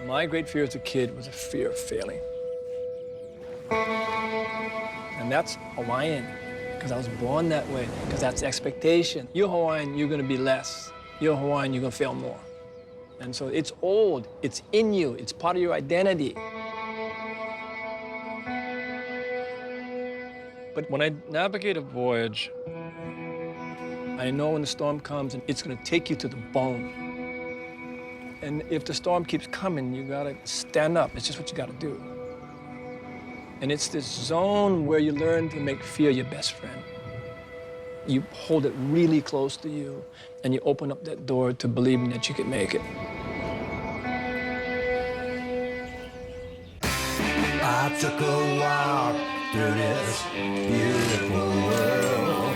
My great fear as a kid was a fear of failing. And that's Hawaiian, because I was born that way, because that's the expectation. You're Hawaiian, you're gonna be less. You're Hawaiian, you're gonna fail more. And so it's old, it's in you, it's part of your identity. But when I navigate a voyage, I know when the storm comes, and it's gonna take you to the bone. And if the storm keeps coming, you gotta stand up. It's just what you gotta do. And it's this zone where you learn to make fear your best friend. You hold it really close to you, and you open up that door to believing that you can make it. I took a walk through this beautiful world.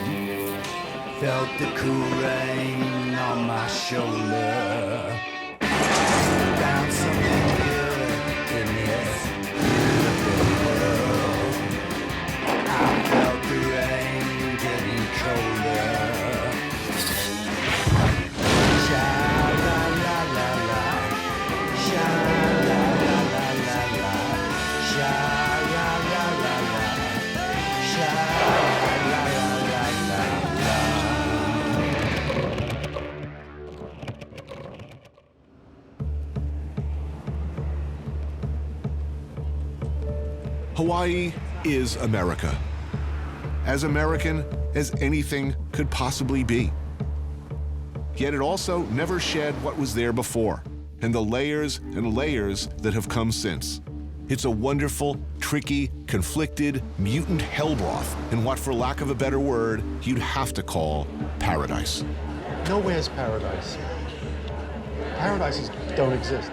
Felt the cool rain on my shoulder. Found something good in this beautiful world. I felt the rain getting colder. Sha-la-la-la-la, sha-la-la-la-la, sha-la-la-la-la, Hawaii is America. As American as anything could possibly be. Yet it also never shed what was there before, and the layers and layers that have come since. It's a wonderful, tricky, conflicted, mutant hellbroth in what, for lack of a better word, you'd have to call paradise. Nowhere's paradise. Paradises don't exist.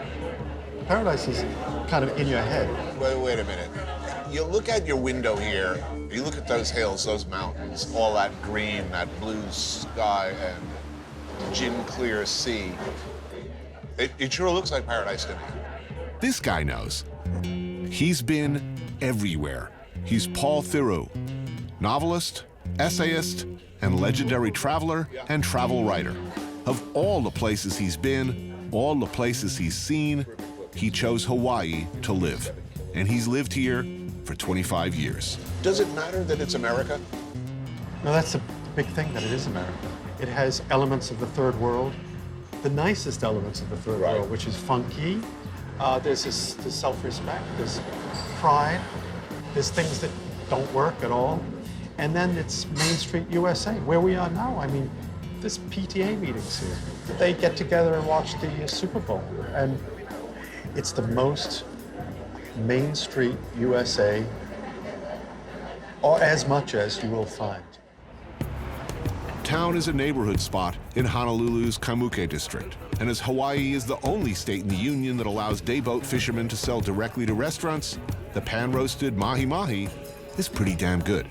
Paradise is kind of in your head. Wait a minute. You look at your window here, you look at those hills, those mountains, all that green, that blue sky, and gin clear sea. It sure looks like paradise to me. This guy knows. He's been everywhere. He's Paul Theroux, novelist, essayist, and legendary traveler and travel writer. Of all the places he's been, all the places he's seen, he chose Hawaii to live. And he's lived here for 25 years. Does it matter that it's America? No, that's the big thing, that it is America. It has elements of the third world, the nicest elements of the third world, which is funky. There's self-respect, there's pride, there's things that don't work at all. And then it's Main Street USA, where we are now. I mean, there's PTA meetings here. They get together and watch the Super Bowl. And it's the most Main Street USA, or as much as you will find. Town is a neighborhood spot in Honolulu's Kaimuke district. And as Hawaii is the only state in the union that allows dayboat fishermen to sell directly to restaurants, the pan-roasted mahi-mahi is pretty damn good.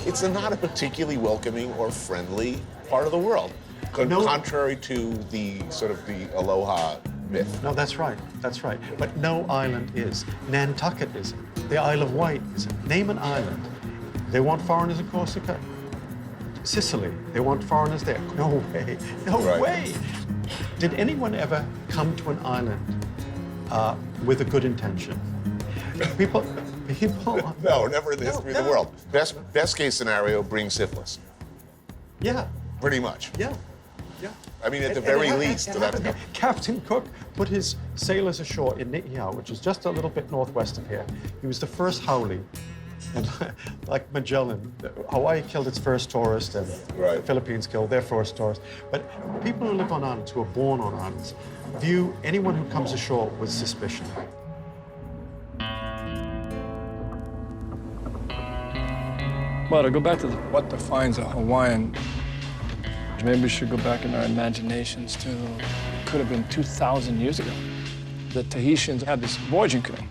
It's not a particularly welcoming or friendly part of the world, contrary to the sort of the Aloha myth. No, that's right, that's right. But no island is. Nantucket isn't. The Isle of Wight isn't. Name an island. They want foreigners in Corsica. Sicily, they want foreigners there. No way, no way. Did anyone ever come to an island with a good intention? People. No, never in the history of the world. Best case scenario, bring syphilis. Yeah. Pretty much. Yeah. Yeah. I mean, at the very least. Captain Cook put his sailors ashore in Ni'ihau, which is just a little bit northwest of here. He was the first haole. And like Magellan, Hawaii killed its first tourist, and the Philippines killed their first tourist. But people who live on islands, who are born on islands, view anyone who comes ashore with suspicion. Well, to go back to what defines a Hawaiian, maybe we should go back in our imaginations to, it could have been 2,000 years ago. The Tahitians had this voyaging canoe.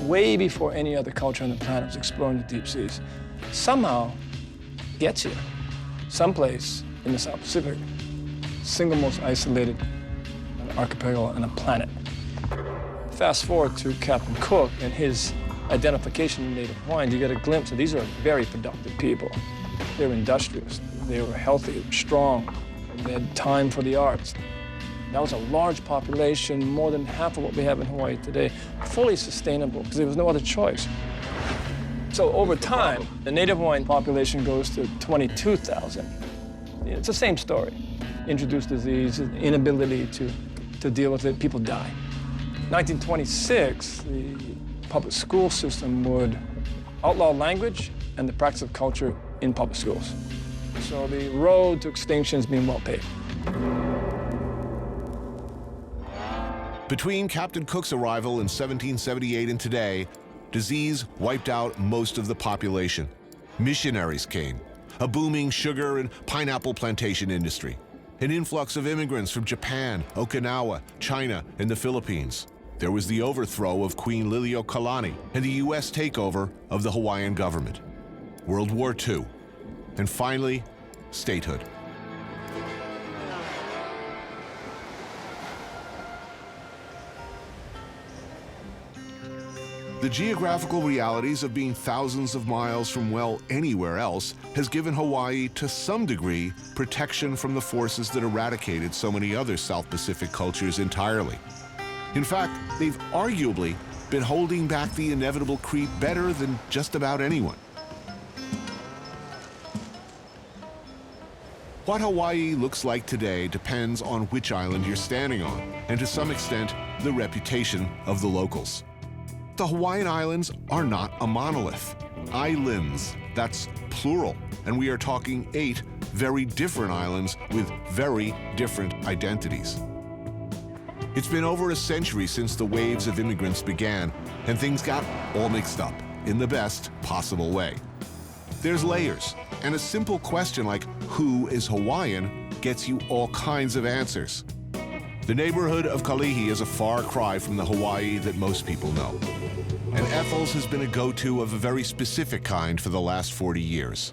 Way before any other culture on the planet was exploring the deep seas. Somehow, gets here, someplace in the South Pacific, single most isolated archipelago on the planet. Fast forward to Captain Cook and his identification of Native Hawaiians, you get a glimpse of these are very productive people. They were industrious, they were healthy, strong, they had time for the arts. That was a large population, more than half of what we have in Hawaii today, fully sustainable because there was no other choice. So over time, the Native Hawaiian population goes to 22,000. It's the same story. Introduced disease, inability to deal with it, people die. 1926, the public school system would outlaw language and the practice of culture in public schools. So the road to extinction has been well paved. Between Captain Cook's arrival in 1778 and today, disease wiped out most of the population. Missionaries came, a booming sugar and pineapple plantation industry, an influx of immigrants from Japan, Okinawa, China, and the Philippines. There was the overthrow of Queen Liliuokalani and the U.S. takeover of the Hawaiian government. World War II, and finally, statehood. The geographical realities of being thousands of miles from, well, anywhere else has given Hawaii, to some degree, protection from the forces that eradicated so many other South Pacific cultures entirely. In fact, they've arguably been holding back the inevitable creep better than just about anyone. What Hawaii looks like today depends on which island you're standing on, and to some extent, the reputation of the locals. The Hawaiian Islands are not a monolith. Islands, that's plural, and we are talking 8 very different islands with very different identities. It's been over a century since the waves of immigrants began, and things got all mixed up in the best possible way. There's layers, and a simple question like, who is Hawaiian, gets you all kinds of answers. The neighborhood of Kalihi is a far cry from the Hawaii that most people know. And Ethel's has been a go-to of a very specific kind for the last 40 years.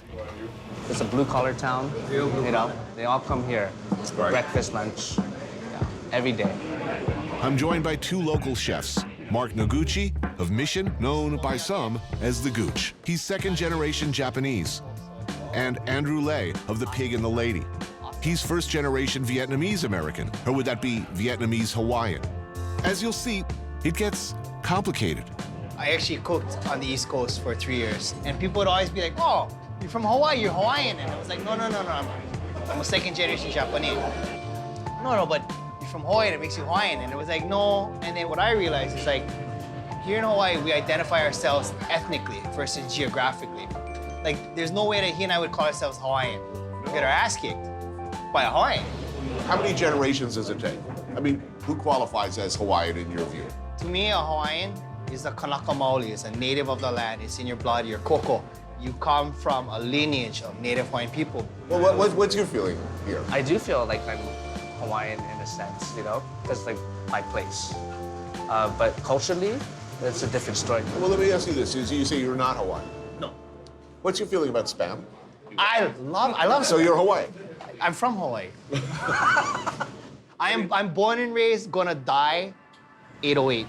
It's a blue-collar town, you know. They all come here, breakfast, lunch, every day. I'm joined by 2 local chefs, Mark Noguchi of Mission, known by some as the Gooch. He's second-generation Japanese. And Andrew Lay of The Pig and the Lady. He's first-generation Vietnamese-American, or would that be Vietnamese-Hawaiian? As you'll see, it gets complicated. I actually cooked on the East Coast for 3 years, and people would always be like, "Oh, you're from Hawaii, you're Hawaiian." And I was like, no, I'm a second-generation Japanese. No, but you're from Hawaii, and it makes you Hawaiian. And it was like, no. And then what I realized is like, here in Hawaii, we identify ourselves ethnically versus geographically. Like, there's no way that he and I would call ourselves Hawaiian. We'd get our ass kicked by a Hawaiian. How many generations does it take? I mean, who qualifies as Hawaiian in your view? To me, a Hawaiian is a kanaka maoli, is a native of the land. It's in your blood, your koko. You come from a lineage of Native Hawaiian people. Well, what's your feeling here? I do feel like I'm Hawaiian in a sense, you know? That's like my place. But culturally, it's a different story. Well, let me ask you this. You say you're not Hawaiian. No. What's your feeling about Spam? I love So you're Hawaiian? I'm from Hawaii. I'm born and raised, gonna die 808.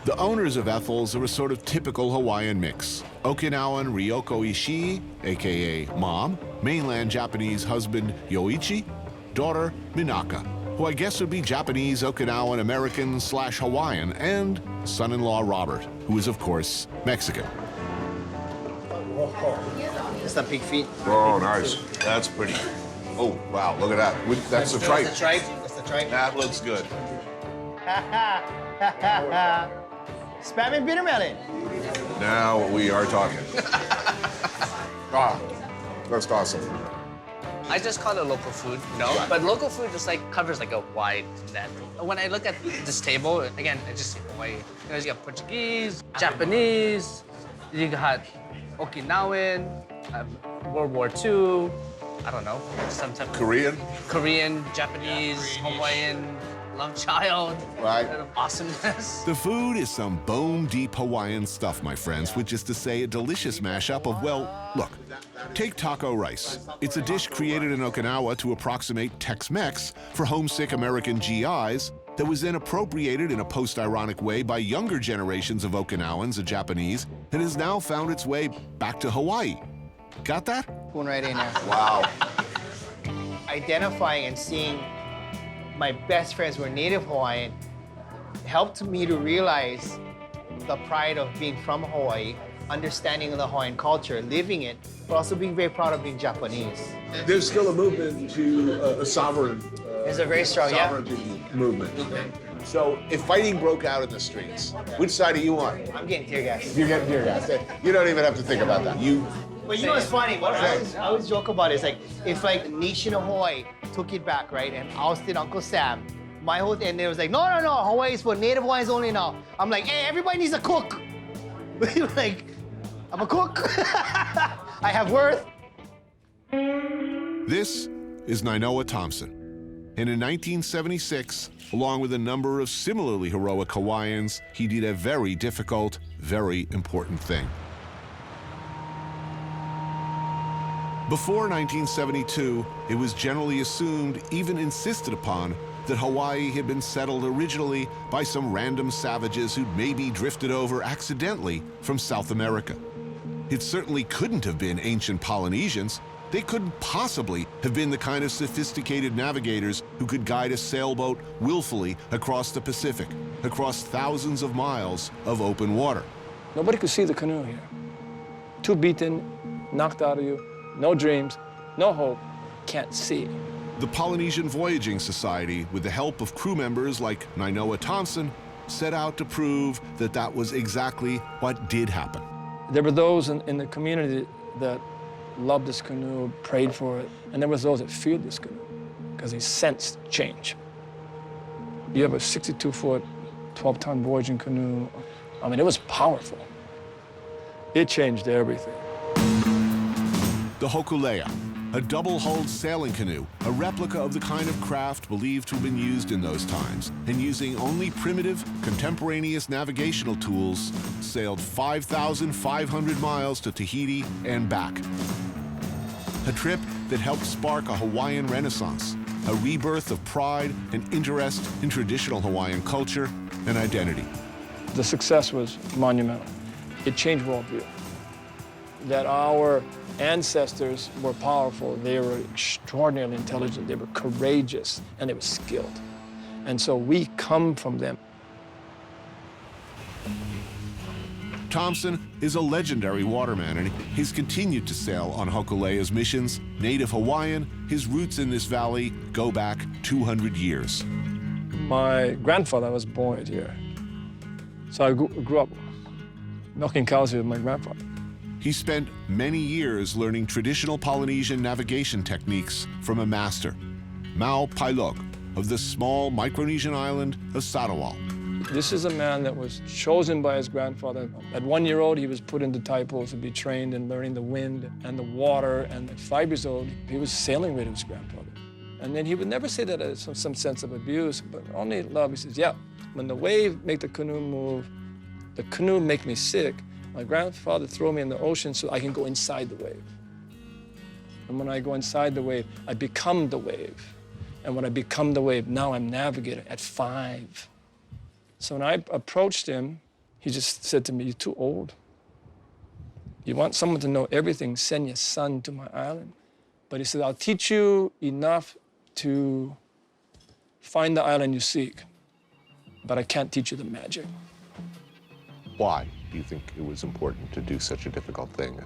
The owners of Ethel's are a sort of typical Hawaiian mix. Okinawan Ryoko Ishii, aka Mom, mainland Japanese husband Yoichi, daughter Minaka, who I guess would be Japanese, Okinawan, American / Hawaiian, and son-in-law Robert, who is of course Mexican. It's the pig feet. Oh, nice. That's pretty. Oh, wow, look at that. That's the tripe. That's the tripe. That's the tripe. That looks good. Spam and bitter melon. Now we are talking. That's awesome. I just call it local food, you know? Right. But local food just like covers like a wide net. When I look at this table, again, I just see Hawaii. You know, you got Portuguese, Japanese, you got Okinawan, World War II, I don't know, some type of Korean, Japanese, Hawaiian, love child, Right. awesomeness. The food is some bone-deep Hawaiian stuff, my friends, which is to say a delicious mashup of, well, look, take taco rice. It's a dish created in Okinawa to approximate Tex-Mex for homesick American GIs that was then appropriated in a post-ironic way by younger generations of Okinawans and Japanese and has now found its way back to Hawaii. Got that? Going right in there. Wow. Identifying and seeing my best friends were native Hawaiian, helped me to realize the pride of being from Hawaii, understanding the Hawaiian culture, living it, but also being very proud of being Japanese. There's still a movement to a sovereign. There's a very strong, sovereignty movement. So if fighting broke out in the streets, which side are you on? I'm getting tear gas. You're getting tear gas. You don't even have to think about that. But you know what's funny? What I always joke about is like, if like Nation of Hawaii took it back, right, and ousted Uncle Sam, my whole thing, and it was like, no, Hawaii is for Native Hawaiians only now. I'm like, hey, everybody needs a cook. Like, I'm a cook. I have worth. This is Nainoa Thompson. And in 1976, along with a number of similarly heroic Hawaiians, he did a very difficult, very important thing. Before 1972, it was generally assumed, even insisted upon, that Hawaii had been settled originally by some random savages who'd maybe drifted over accidentally from South America. It certainly couldn't have been ancient Polynesians. They couldn't possibly have been the kind of sophisticated navigators who could guide a sailboat willfully across the Pacific, across thousands of miles of open water. Nobody could see the canoe here. Too beaten, knocked out of you, no dreams, no hope, can't see. The Polynesian Voyaging Society, with the help of crew members like Nainoa Thompson, set out to prove that that was exactly what did happen. There were those in the community that loved this canoe, prayed for it, and there was those that feared this canoe because they sensed change. You have a 62-foot, 12-ton voyaging canoe. I mean, it was powerful. It changed everything. The Hokulea, a double-hulled sailing canoe, a replica of the kind of craft believed to have been used in those times, and using only primitive, contemporaneous navigational tools, sailed 5,500 miles to Tahiti and back. A trip that helped spark a Hawaiian Renaissance, a rebirth of pride and interest in traditional Hawaiian culture and identity. The success was monumental. It changed worldview. That our ancestors were powerful, they were extraordinarily intelligent, they were courageous, and they were skilled. And so we come from them. Thompson is a legendary waterman, and he's continued to sail on Hokulea's missions. Native Hawaiian, his roots in this valley go back 200 years. My grandfather was born here. So I grew up milking cows with my grandfather. He spent many years learning traditional Polynesian navigation techniques from a master, Mau Pailog, of the small Micronesian island of Sarawal. This is a man that was chosen by his grandfather. At 1 year old, he was put into taipo to be trained in learning the wind and the water. And at 5 years old, he was sailing with his grandfather. And then he would never say that as some sense of abuse, but only love. He says, yeah, when the wave make the canoe move, the canoe make me sick. My grandfather threw me in the ocean so I can go inside the wave. And when I go inside the wave, I become the wave. And when I become the wave, now I'm navigator at 5. So when I approached him, he just said to me, you're too old. You want someone to know everything, send your son to my island. But he said, I'll teach you enough to find the island you seek, but I can't teach you the magic. Why do you think it was important to do such a difficult thing?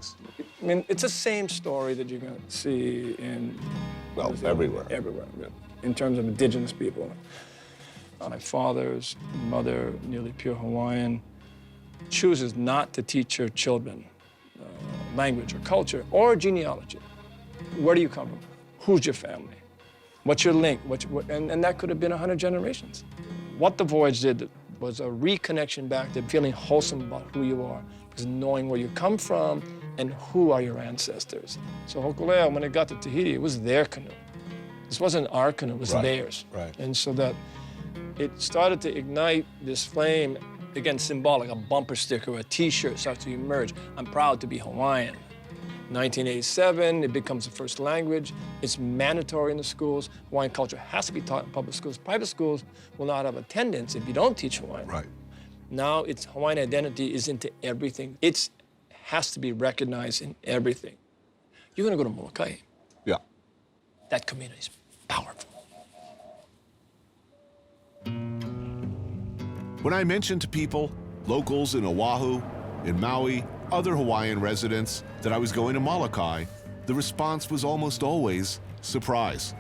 I mean, it's the same story that you're going to see in... Well, everywhere. Everywhere, yeah. In terms of indigenous people. My father's mother, nearly pure Hawaiian, chooses not to teach her children language or culture or genealogy. Where do you come from? Who's your family? What's your link? And that could have been 100 generations. What the voyage did was a reconnection back to feeling wholesome about who you are, because knowing where you come from and who are your ancestors. So Hokulea, when it got to Tahiti, it was their canoe. This wasn't our canoe, it was theirs. Right. And so that it started to ignite this flame, again, symbolic, a bumper sticker, a T-shirt starts to emerge. I'm proud to be Hawaiian. 1987, it becomes the first language. It's mandatory in the schools. Hawaiian culture has to be taught in public schools. Private schools will not have attendance if you don't teach Hawaiian. Right. Now, it's Hawaiian identity is into everything. It has to be recognized in everything. You're gonna go to Molokai. Yeah. That community is powerful. When I mentioned to people, locals in Oahu, in Maui, other Hawaiian residents, that I was going to Molokai, the response was almost always surprise.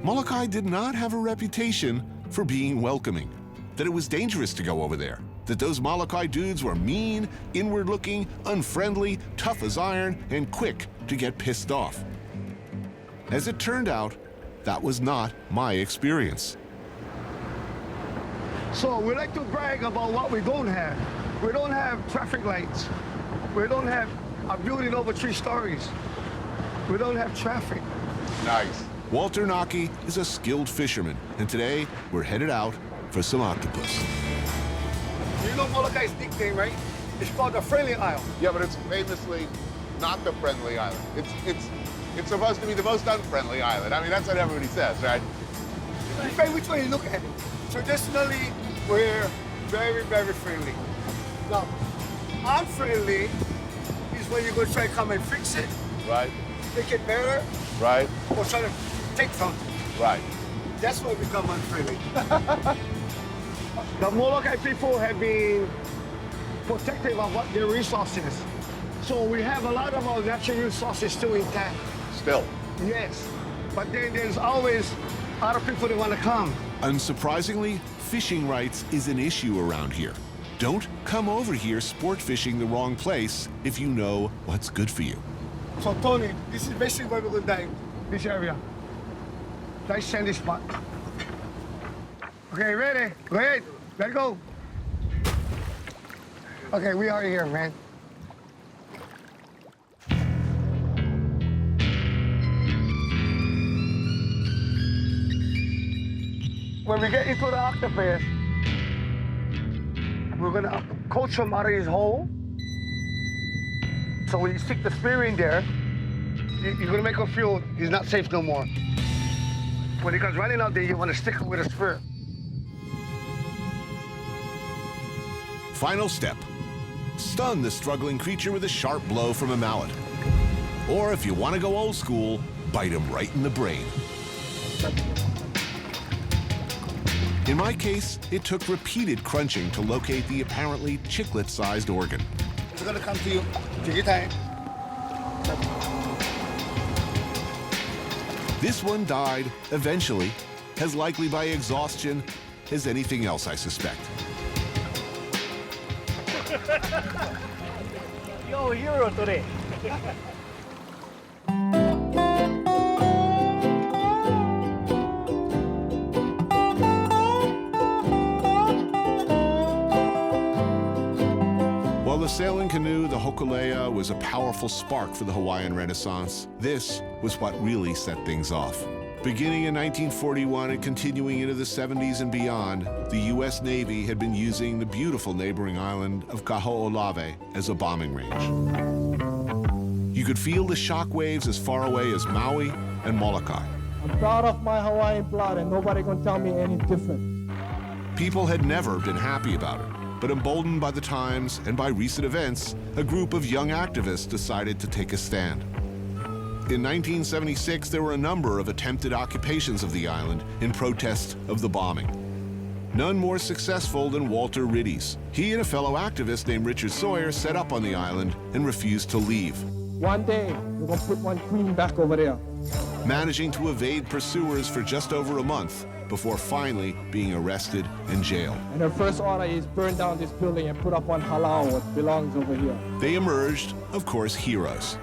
Molokai did not have a reputation for being welcoming, that it was dangerous to go over there, that those Molokai dudes were mean, inward-looking, unfriendly, tough as iron, and quick to get pissed off. As it turned out, that was not my experience. So we like to brag about what we don't have. We don't have traffic lights. We don't have a building over 3 stories. We don't have traffic. Nice. Walter Naki is a skilled fisherman, and today we're headed out for some octopus. You know Molokai's nickname, right? It's called the Friendly Isle. Yeah, but it's famously not the friendly island. It's supposed to be the most unfriendly island. I mean, that's what everybody says, right? Depends which way you look at it. Traditionally, we're very, very friendly. Now, unfriendly is when you're going to try to come and fix it, Right. make it better, Right. or try to take something. Right. That's when we become unfriendly. The Molokai people have been protective of what their resources. So we have a lot of our natural resources still intact. Still. Yes, but then there's always other people that want to come. Unsurprisingly, fishing rights is an issue around here. Don't come over here sport fishing the wrong place if you know what's good for you. So Tony, this is basically where we're going to dive, this area. Nice sandy spot. Okay, ready? Go ahead, let go. Okay, we are here, man. When we get into the octopus, we're gonna coach him out of his hole. So when you stick the spear in there, you're gonna make him feel he's not safe no more. When he comes running out there, you wanna stick him with a spear. Final step. Stun the struggling creature with a sharp blow from a mallet. Or if you want to go old school, bite him right in the brain. In my case, it took repeated crunching to locate the apparently chiclet-sized organ. It's gonna come to you. Take your time. This one died, eventually, as likely by exhaustion as anything else, I suspect. Yo, hero today. While the sailing canoe, the hokulea, was a powerful spark for the Hawaiian Renaissance, this was what really set things off. Beginning in 1941 and continuing into the 70s and beyond, the U.S. Navy had been using the beautiful neighboring island of Kaho'olawe as a bombing range. You could feel the shock waves as far away as Maui and Molokai. I'm proud of my Hawaiian blood, and nobody can tell me any different. People had never been happy about it, but emboldened by the times and by recent events, a group of young activists decided to take a stand. In 1976, there were a number of attempted occupations of the island in protest of the bombing. None more successful than Walter Riddy's. He and a fellow activist named Richard Sawyer set up on the island and refused to leave. One day, we're gonna put one queen back over there. Managing to evade pursuers for just over a month before finally being arrested and jailed. And her first order is burn down this building and put up one halal, what belongs over here. They emerged, of course, heroes.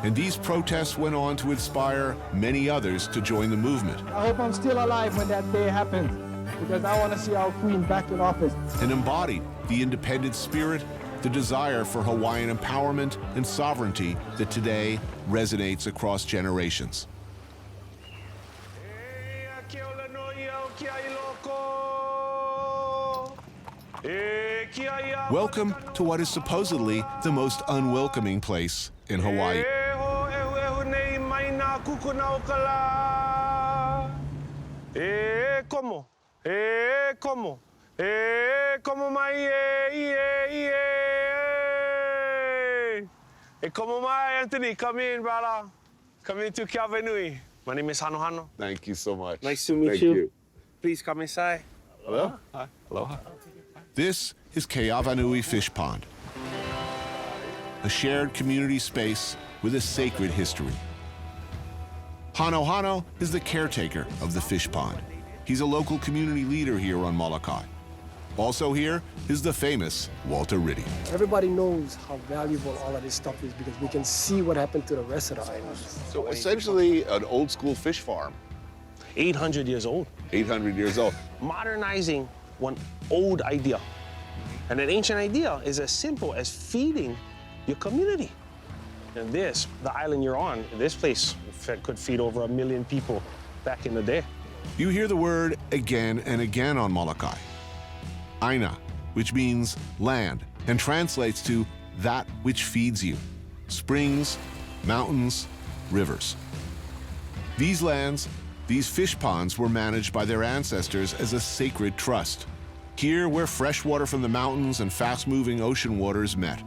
And these protests went on to inspire many others to join the movement. I hope I'm still alive when that day happens, because I want to see our queen back in office. And embodied the independent spirit, the desire for Hawaiian empowerment and sovereignty that today resonates across generations. Welcome to what is supposedly the most unwelcoming place in Hawaii. Como mai, Anthony, come in, brother. Come into Kavenui. My name is Hano. Thank you so much. Nice to meet Thank you. Please come inside. Hello? Hi. Aloha. This is Keawanui Fish Pond, a shared community space with a sacred history. Hano Hano is the caretaker of the fish pond. He's a local community leader here on Molokai. Also here is the famous Walter Ritty. Everybody knows how valuable all of this stuff is because we can see what happened to the rest of the islands. So essentially an old school fish farm. 800 years old. 800 years old. Modernizing one old idea. And an ancient idea is as simple as feeding your community. And this, the island you're on, this place could feed over 1 million people back in the day. You hear the word again and again on Molokai. Aina, which means land and translates to that which feeds you. Springs, mountains, rivers. These lands, these fish ponds were managed by their ancestors as a sacred trust. Here where fresh water from the mountains and fast-moving ocean waters met.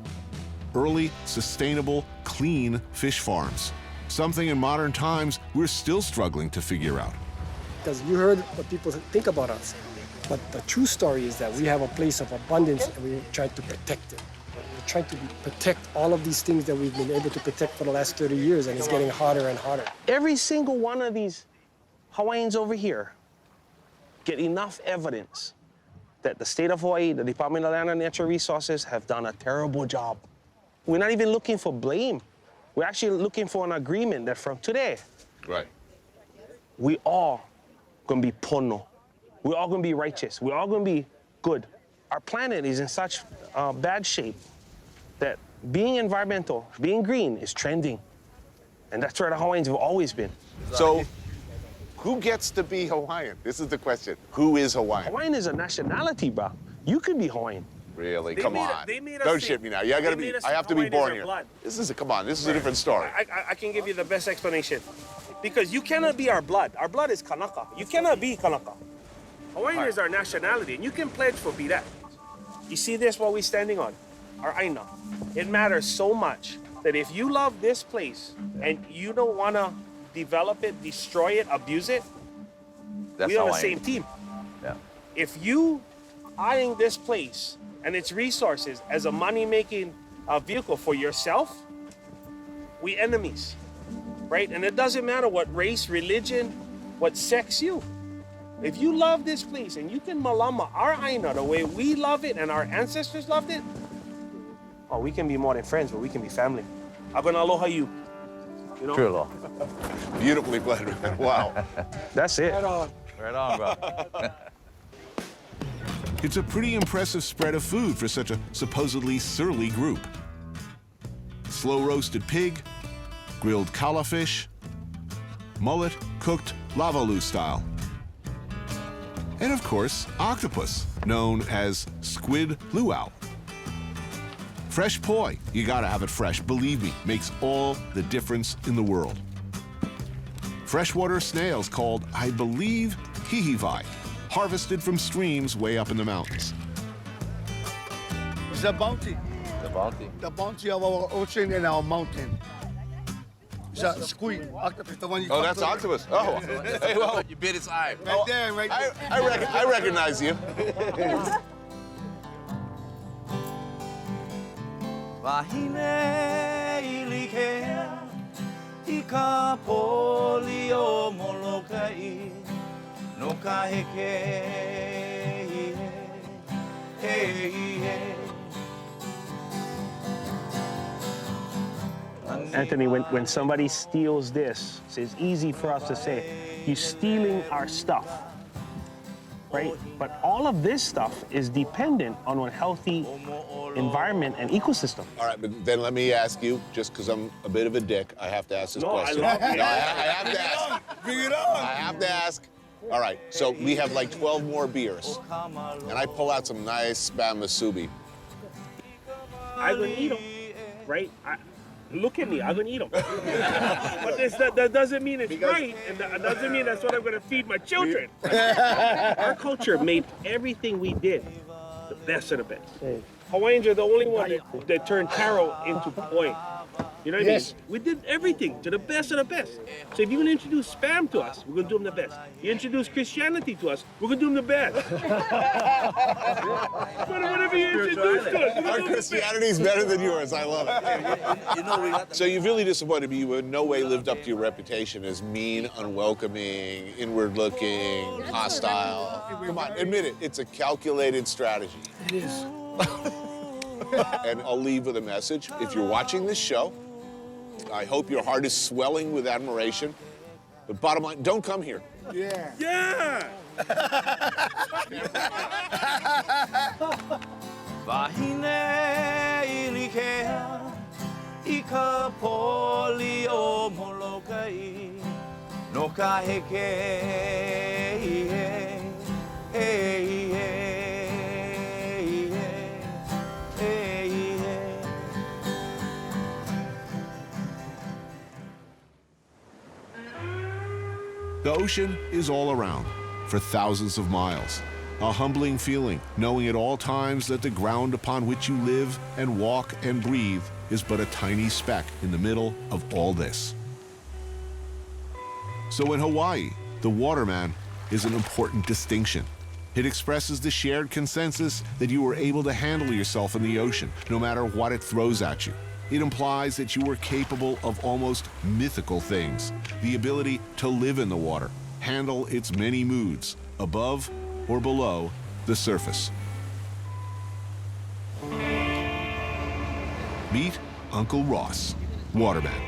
Early, sustainable, clean fish farms. Something in modern times we're still struggling to figure out. Because you heard what people think about us. But the true story is that we have a place of abundance and we try to protect it. We're trying to protect all of these things that we've been able to protect for the last 30 years, and it's getting harder and harder. Every single one of these Hawaiians over here get enough evidence that the state of Hawaii, the Department of Land and Natural Resources have done a terrible job. We're not even looking for blame. We're actually looking for an agreement that from today, Right. we all gonna be pono. We're all gonna be righteous. We're all gonna be good. Our planet is in such bad shape that being environmental, being green is trending. And that's where the Hawaiians have always been. So who gets to be Hawaiian? This is the question. Who is Hawaiian? Hawaiian is a nationality, bro. You could be Hawaiian. Really? They Come made on. us Don't think- shit me now. I gotta they be. made us I have to think be born Hawaiian is here. our blood. This is come on. This is a different story. I can give you the best explanation. Because you cannot be our blood. Our blood is Kanaka. You cannot be Kanaka. Hawaiian is our nationality, and you can pledge for be that. You see this, what we're standing on? Our Aina. It matters so much that if you love this place and you don't want to develop it, destroy it, abuse it, we are on the same team. Yeah. If you eyeing this place and its resources as a money-making vehicle for yourself, we enemies, right? And it doesn't matter what race, religion, what sex you. If you love this place and you can malama our Aina the way we love it and our ancestors loved it, oh, we can be more than friends, but we can be family. I'm gonna aloha you. You know? True law. Beautifully played, man. Wow. That's it. Right on. Right on, bro. It's a pretty impressive spread of food for such a supposedly surly group. Slow-roasted pig, grilled calafish, mullet cooked lavalu style. And of course, octopus, known as squid luau. Fresh poi, you gotta have it fresh, believe me, makes all the difference in the world. Freshwater snails called, I believe, hihivai, harvested from streams way up in the mountains. It's the bounty. The bounty. The bounty of our ocean and our mountain. It's a squid, octopus, the one you Oh, talk that's to. octopus. Oh. Hey, well, You bit its eye. Right there, right there. I recognize you. Wahine ilike I ka poli o Molokai no ka heke Anthony, when somebody steals this, it's easy for us to say, you're stealing our stuff, right? But all of this stuff is dependent on a healthy environment and ecosystem. All right, but then let me ask you, just because I'm a bit of a dick, I have to ask this No, I question. love it. No, I have to ask. Bring it on. I have to ask. All right, so we have like 12 more beers, and I pull out some nice spam masubi. I'm gonna eat them, right? Look at me, I'm gonna eat them. But that doesn't mean it's right, and that doesn't mean that's what I'm gonna feed my children. Our culture made everything we did the best of the best. Hawaiians are the only one that turned taro into poi. You know what I mean? We did everything to the best of the best. So if you're going to introduce spam to us, we're going to do them the best. You introduce Christianity to us, we're going to do them the best. Whatever you introduce to us, Our Christianity is better than yours. I love it. So you've really disappointed me. You in no way lived up to your reputation as mean, unwelcoming, inward-looking, hostile. Come on, admit it. It's a calculated strategy. It is. And I'll leave with a message. If you're watching this show, I hope your heart is swelling with admiration. But bottom line, don't come here. Yeah. Yeah! Wahine ilikea I ka poli o Molokai no ka heke The ocean is all around for thousands of miles. A humbling feeling, knowing at all times that the ground upon which you live and walk and breathe is but a tiny speck in the middle of all this. So in Hawaii, the waterman is an important distinction. It expresses the shared consensus that you were able to handle yourself in the ocean, no matter what it throws at you. It implies that you were capable of almost mythical things, the ability to live in the water, handle its many moods, above or below the surface. Meet Uncle Ross, waterman,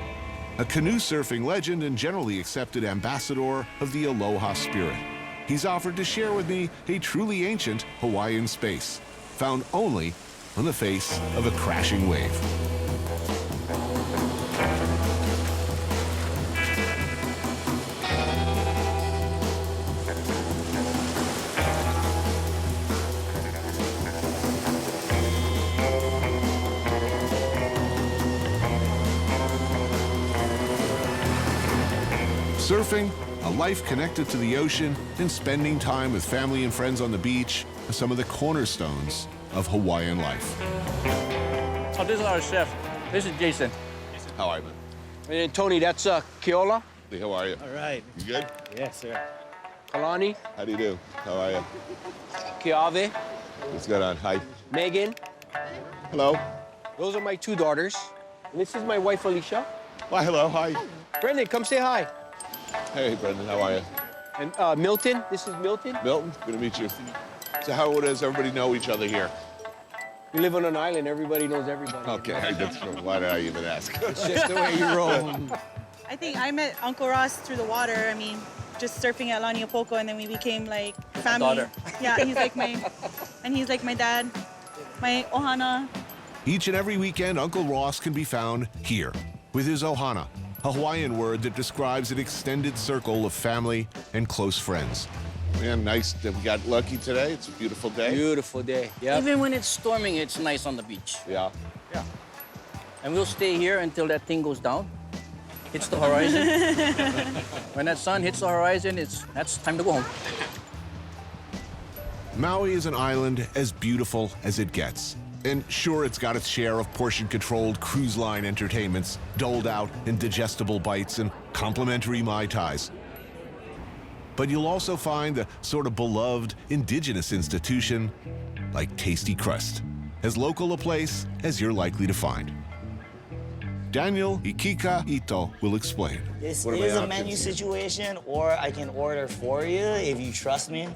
a canoe surfing legend and generally accepted ambassador of the Aloha spirit. He's offered to share with me a truly ancient Hawaiian space, found only on the face of a crashing wave. Surfing, a life connected to the ocean, and spending time with family and friends on the beach are some of the cornerstones of Hawaiian life. Oh, this is our chef. This is Jason. How are you, man? And Tony, that's Keola. Hey, how are you? All right. You good? Yes, sir. Kalani. How do you do? How are you? Kiave. What's going on? Hi. Megan. Hello. Those are my two daughters. And this is my wife, Alicia. Why, hello. Hi. Brendan, come say hi. Hey, Brendan. How are you? And Milton. This is Milton. Milton, good to meet you. So how does everybody know each other here? We live on an island. Everybody knows everybody. Okay, that's true. Why did I even ask? It's just the way you roll. I think I met Uncle Ross through the water. I mean, just surfing at Laniopoko, and then we became like family. daughter. Yeah, he's like my dad, my ohana. Each and every weekend, Uncle Ross can be found here with his ohana, a Hawaiian word that describes an extended circle of family and close friends. Man, nice that we got lucky today. It's a beautiful day. Beautiful day. Yeah. Even when it's storming, it's nice on the beach. Yeah. Yeah. And we'll stay here until that thing goes down, hits the horizon. When that sun hits the horizon, that's time to go home. Maui is an island as beautiful as it gets. And sure, it's got its share of portion-controlled cruise line entertainments, doled out in digestible bites and complimentary Mai Tais. But you'll also find a sort of beloved indigenous institution like Tasty Crust, as local a place as you're likely to find. Daniel Ikika Ito will explain. This is a menu situation, or I can order for you if you trust me.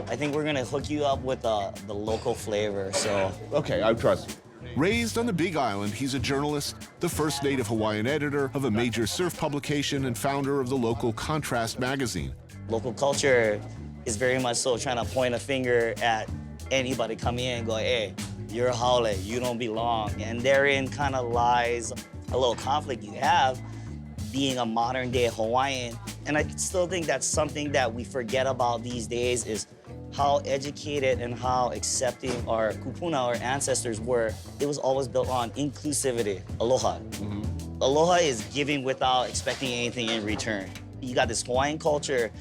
I think we're gonna hook you up with the local flavor, so. Okay, I trust you. Raised on the Big Island, he's a journalist, the first native Hawaiian editor of a major surf publication and founder of the local Contrast magazine. Local culture is very much so trying to point a finger at anybody coming in and go, hey, you're a haole, you don't belong. And therein kind of lies a little conflict you have being a modern day Hawaiian. And I still think that's something that we forget about these days is how educated and how accepting our kupuna, our ancestors were. It was always built on inclusivity, aloha. Aloha is giving without expecting anything in return. You got this Hawaiian culture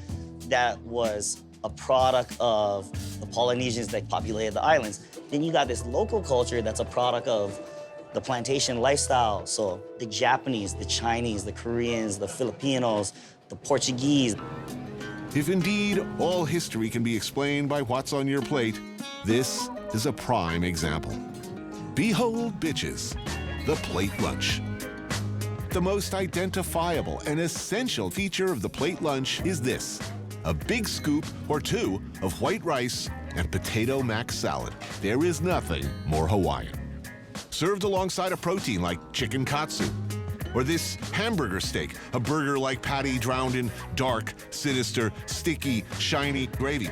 that was a product of the Polynesians that populated the islands. Then you got this local culture that's a product of the plantation lifestyle. So the Japanese, the Chinese, the Koreans, the Filipinos, the Portuguese. If indeed all history can be explained by what's on your plate, this is a prime example. Behold, bitches, the plate lunch. The most identifiable and essential feature of the plate lunch is this: a big scoop or two of white rice and potato mac salad. There is nothing more Hawaiian. Served alongside a protein like chicken katsu, or this hamburger steak, a burger-like patty drowned in dark, sinister, sticky, shiny gravy.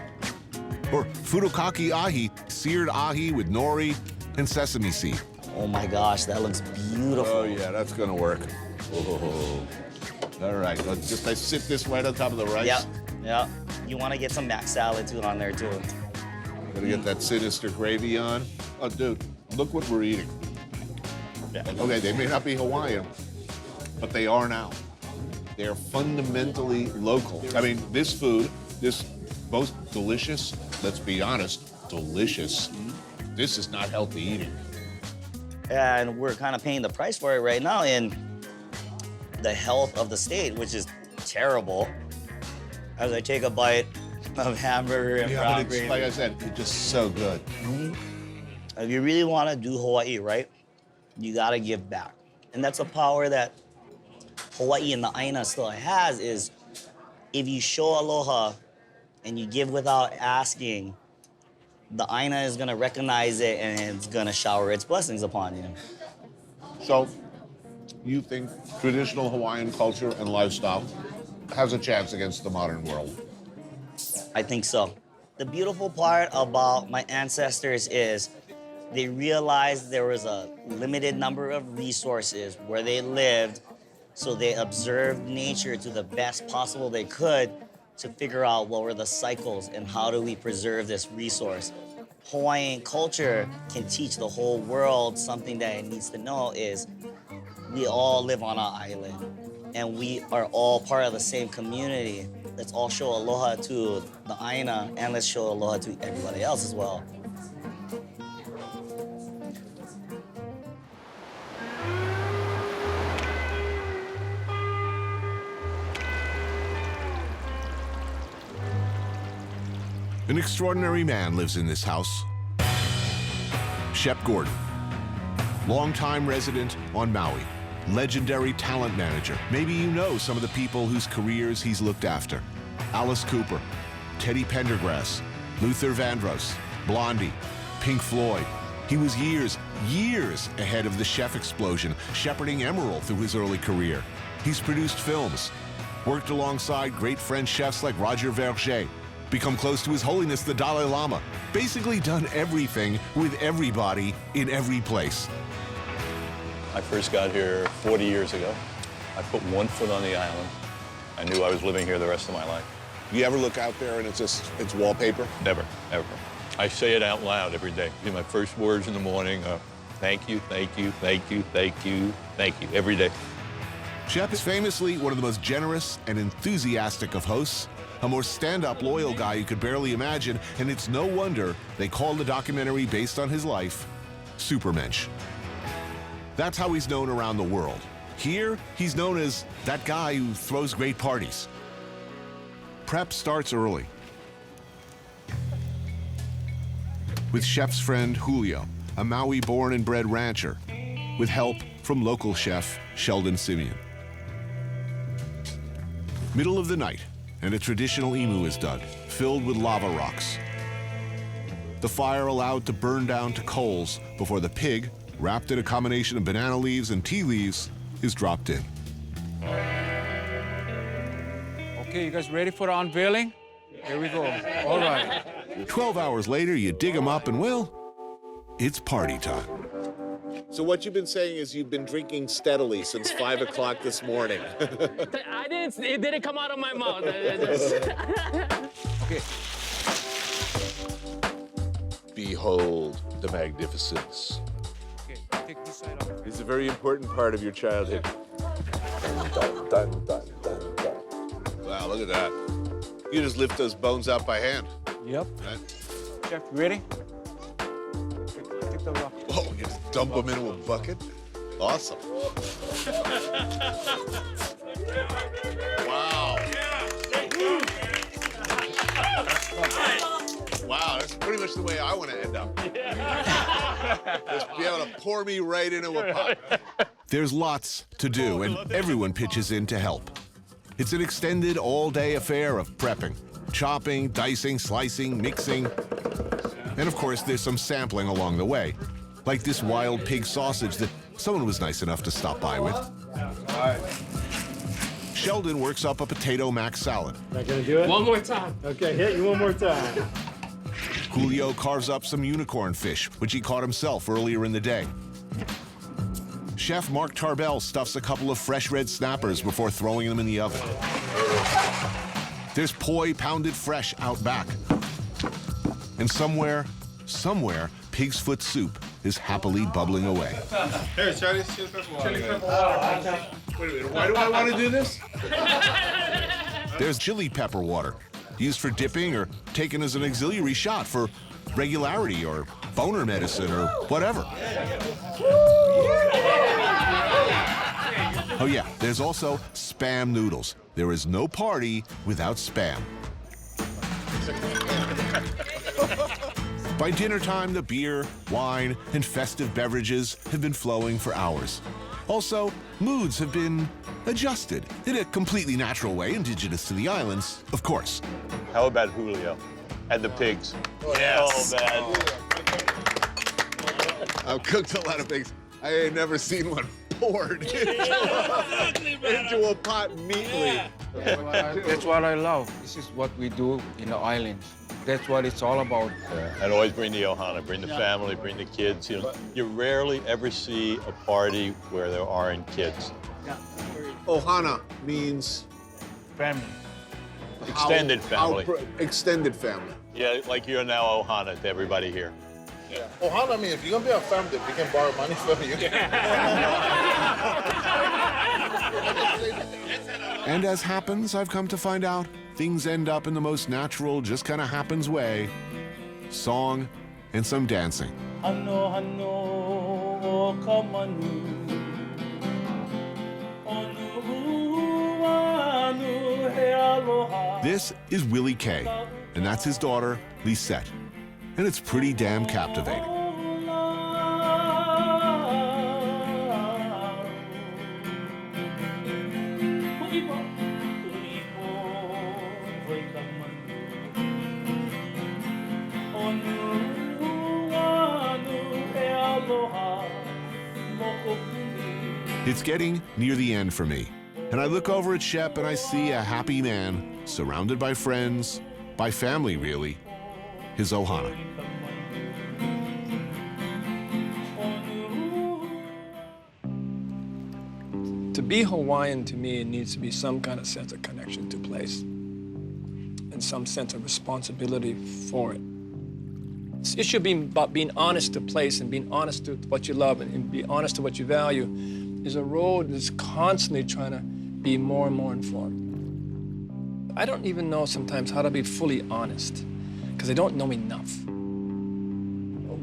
Or furikake ahi, seared ahi with nori and sesame seed. Oh my gosh, that looks beautiful. Oh yeah, that's gonna work. Oh. All right, let's sit this right on top of the rice. Yep. You want to get some mac salad too on there too. Gotta get that sinister gravy on. Oh, dude, look what we're eating. Yeah. Okay, they may not be Hawaiian, but they are now. They're fundamentally local. I mean, this food, this both delicious, let's be honest, delicious. This is not healthy eating. And we're kind of paying the price for it right now in the health of the state, which is terrible. As I take a bite of hamburger and brown but it's, like I said, it's just so good. If you really want to do Hawaii right, you got to give back. And that's a power that Hawaii and the Aina still has, is if you show aloha and you give without asking, the Aina is going to recognize it and it's going to shower its blessings upon you. So, you think traditional Hawaiian culture and lifestyle has a chance against the modern world? I think so. The beautiful part about my ancestors is they realized there was a limited number of resources where they lived, so they observed nature to the best possible they could to figure out what were the cycles and how do we preserve this resource. Hawaiian culture can teach the whole world something that it needs to know is we all live on an island and we are all part of the same community. Let's all show aloha to the Aina and let's show aloha to everybody else as well. An extraordinary man lives in this house. Shep Gordon, longtime resident on Maui, legendary talent manager. Maybe you know some of the people whose careers he's looked after. Alice Cooper, Teddy Pendergrass, Luther Vandross, Blondie, Pink Floyd. He was years ahead of the chef explosion, shepherding Emerald through his early career. He's produced films, worked alongside great French chefs like Roger Verger, become close to His Holiness the Dalai Lama, basically done everything with everybody in every place. I first got here 40 years ago. I put one foot on the island. I knew I was living here the rest of my life. You ever look out there and it's wallpaper? Never, ever. I say it out loud every day. My first words in the morning are, thank you, thank you, thank you, thank you, thank you, every day. Shep is famously one of the most generous and enthusiastic of hosts, a more stand-up, loyal guy you could barely imagine, and it's no wonder they called the documentary based on his life Supermensch. That's how he's known around the world. Here, he's known as that guy who throws great parties. Prep starts early. With Shep's friend Julio, a Maui born and bred rancher, with help from local chef Sheldon Simeon. Middle of the night, and a traditional imu is dug, filled with lava rocks. The fire allowed to burn down to coals before the pig, wrapped in a combination of banana leaves and tea leaves, is dropped in. Okay, you guys ready for the unveiling? Here we go. All right. 12 hours later, you dig them up and, well, it's party time. So what you've been saying is you've been drinking steadily since 5 o'clock this morning. It didn't come out of my mouth. Okay. Behold the magnificence. Okay, take this side off. It's a very important part of your childhood. Dun, dun, dun, dun, dun. Wow, look at that. You just lift those bones out by hand. Yep. Right? Chef, you ready? Take the rock. Whoa, yes. dump them into a bucket? Awesome. Wow. Wow, that's pretty much the way I want to end up. Just be able to pour me right into a pot. There's lots to do, and everyone pitches in to help. It's an extended all-day affair of prepping, chopping, dicing, slicing, mixing. And of course, there's some sampling along the way, like this wild pig sausage that someone was nice enough to stop by with. Sheldon works up a potato mac salad. Not gonna do it? One more time. Okay, hit you one more time. Julio carves up some unicorn fish, which he caught himself earlier in the day. Chef Mark Tarbell stuffs a couple of fresh red snappers before throwing them in the oven. There's poi pounded fresh out back. And somewhere, pig's foot soup is happily bubbling away. Here, try this chili pepper water. Chili pepper water. Wait a minute, why do I want to do this? There's chili pepper water, used for dipping or taken as an auxiliary shot for regularity or boner medicine or whatever. Oh yeah, there's also Spam noodles. There is no party without Spam. By dinner time, the beer, wine, and festive beverages have been flowing for hours. Also, moods have been adjusted in a completely natural way, indigenous to the islands, of course. How about Julio and the pigs? Yes. Oh, man. I've cooked a lot of pigs. I ain't never seen one poured into a pot neatly. That's what I love. This is what we do in the islands. That's what it's all about. And always bring the ohana, bring the family, bring the kids. You know, you rarely ever see a party where there aren't kids. Ohana means Family. Extended family. Extended family. Yeah, like you're now ohana to everybody here. Yeah. Ohana means if you're gonna be a family, we can borrow money from you. And as happens, I've come to find out, things end up in the most natural, just kind of happens way. Song and some dancing. This is Willie K, and that's his daughter, Lisette. And it's pretty damn captivating. It's getting near the end for me, and I look over at Shep and I see a happy man surrounded by friends, by family really, his ohana. To be Hawaiian, to me, it needs to be some kind of sense of connection to place and some sense of responsibility for it. It should be about being honest to place and being honest to what you love and be honest to what you value. Is a road that's constantly trying to be more and more informed. I don't even know sometimes how to be fully honest because I don't know enough.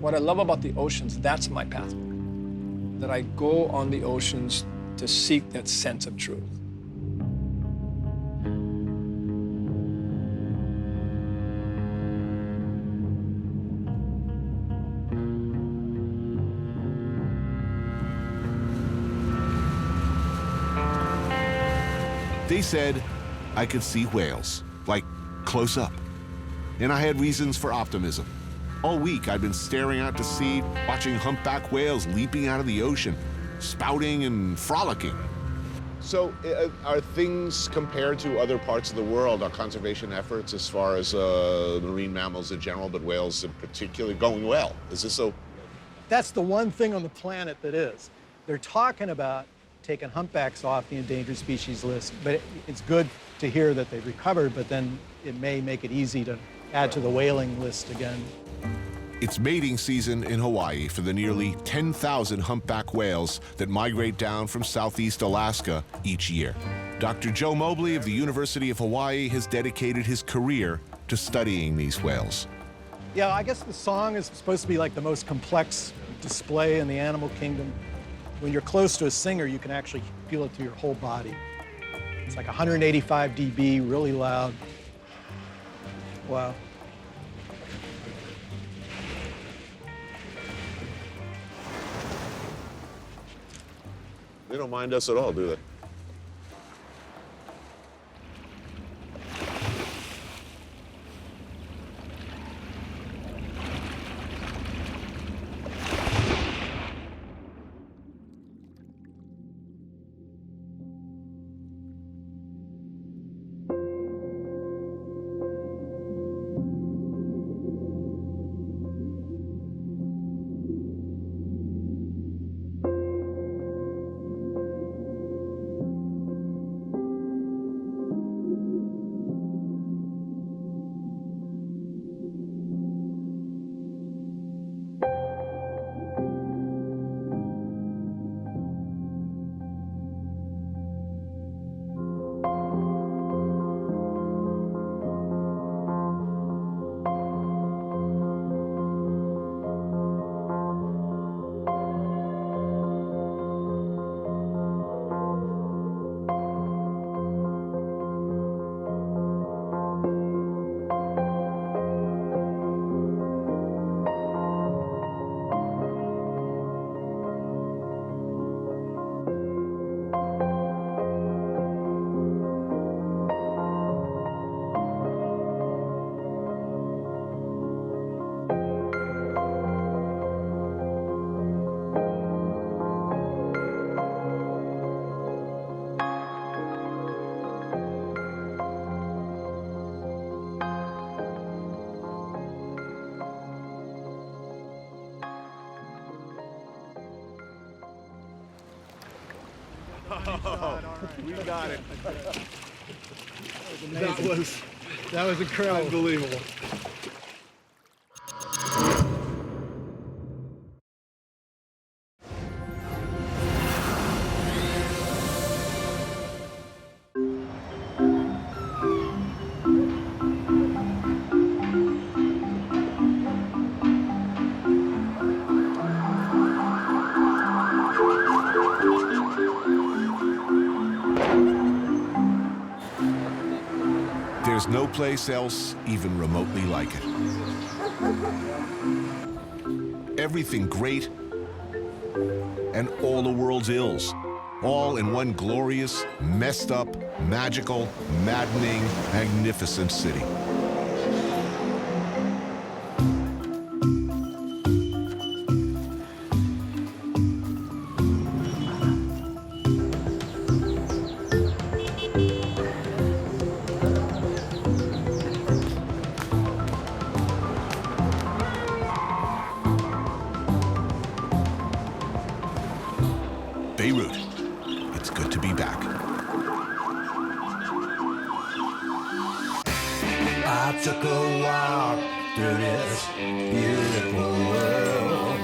What I love about the oceans, that's my path. That I go on the oceans to seek that sense of truth. They said I could see whales, like close up. And I had reasons for optimism. All week I'd been staring out to sea, watching humpback whales leaping out of the ocean, spouting and frolicking. So are things compared to other parts of the world, our conservation efforts as far as marine mammals in general, but whales in particular, going well? Is this so? That's the one thing on the planet that is. They're talking about taking humpbacks off the endangered species list, but it's good to hear that they've recovered, but then it may make it easy to add to the whaling list again. It's mating season in Hawaii for the nearly 10,000 humpback whales that migrate down from southeast Alaska each year. Dr. Joe Mobley of the University of Hawaii has dedicated his career to studying these whales. Yeah, I guess the song is supposed to be like the most complex display in the animal kingdom. When you're close to a singer, you can actually feel it through your whole body. It's like 185 dB, really loud. Wow. They don't mind us at all, do they? We got it. That was incredible. Unbelievable. There's no place else even remotely like it. Everything great and all the world's ills, all in one glorious, messed up, magical, maddening, magnificent city. Beirut. It's good to be back. I took a walk through this beautiful world.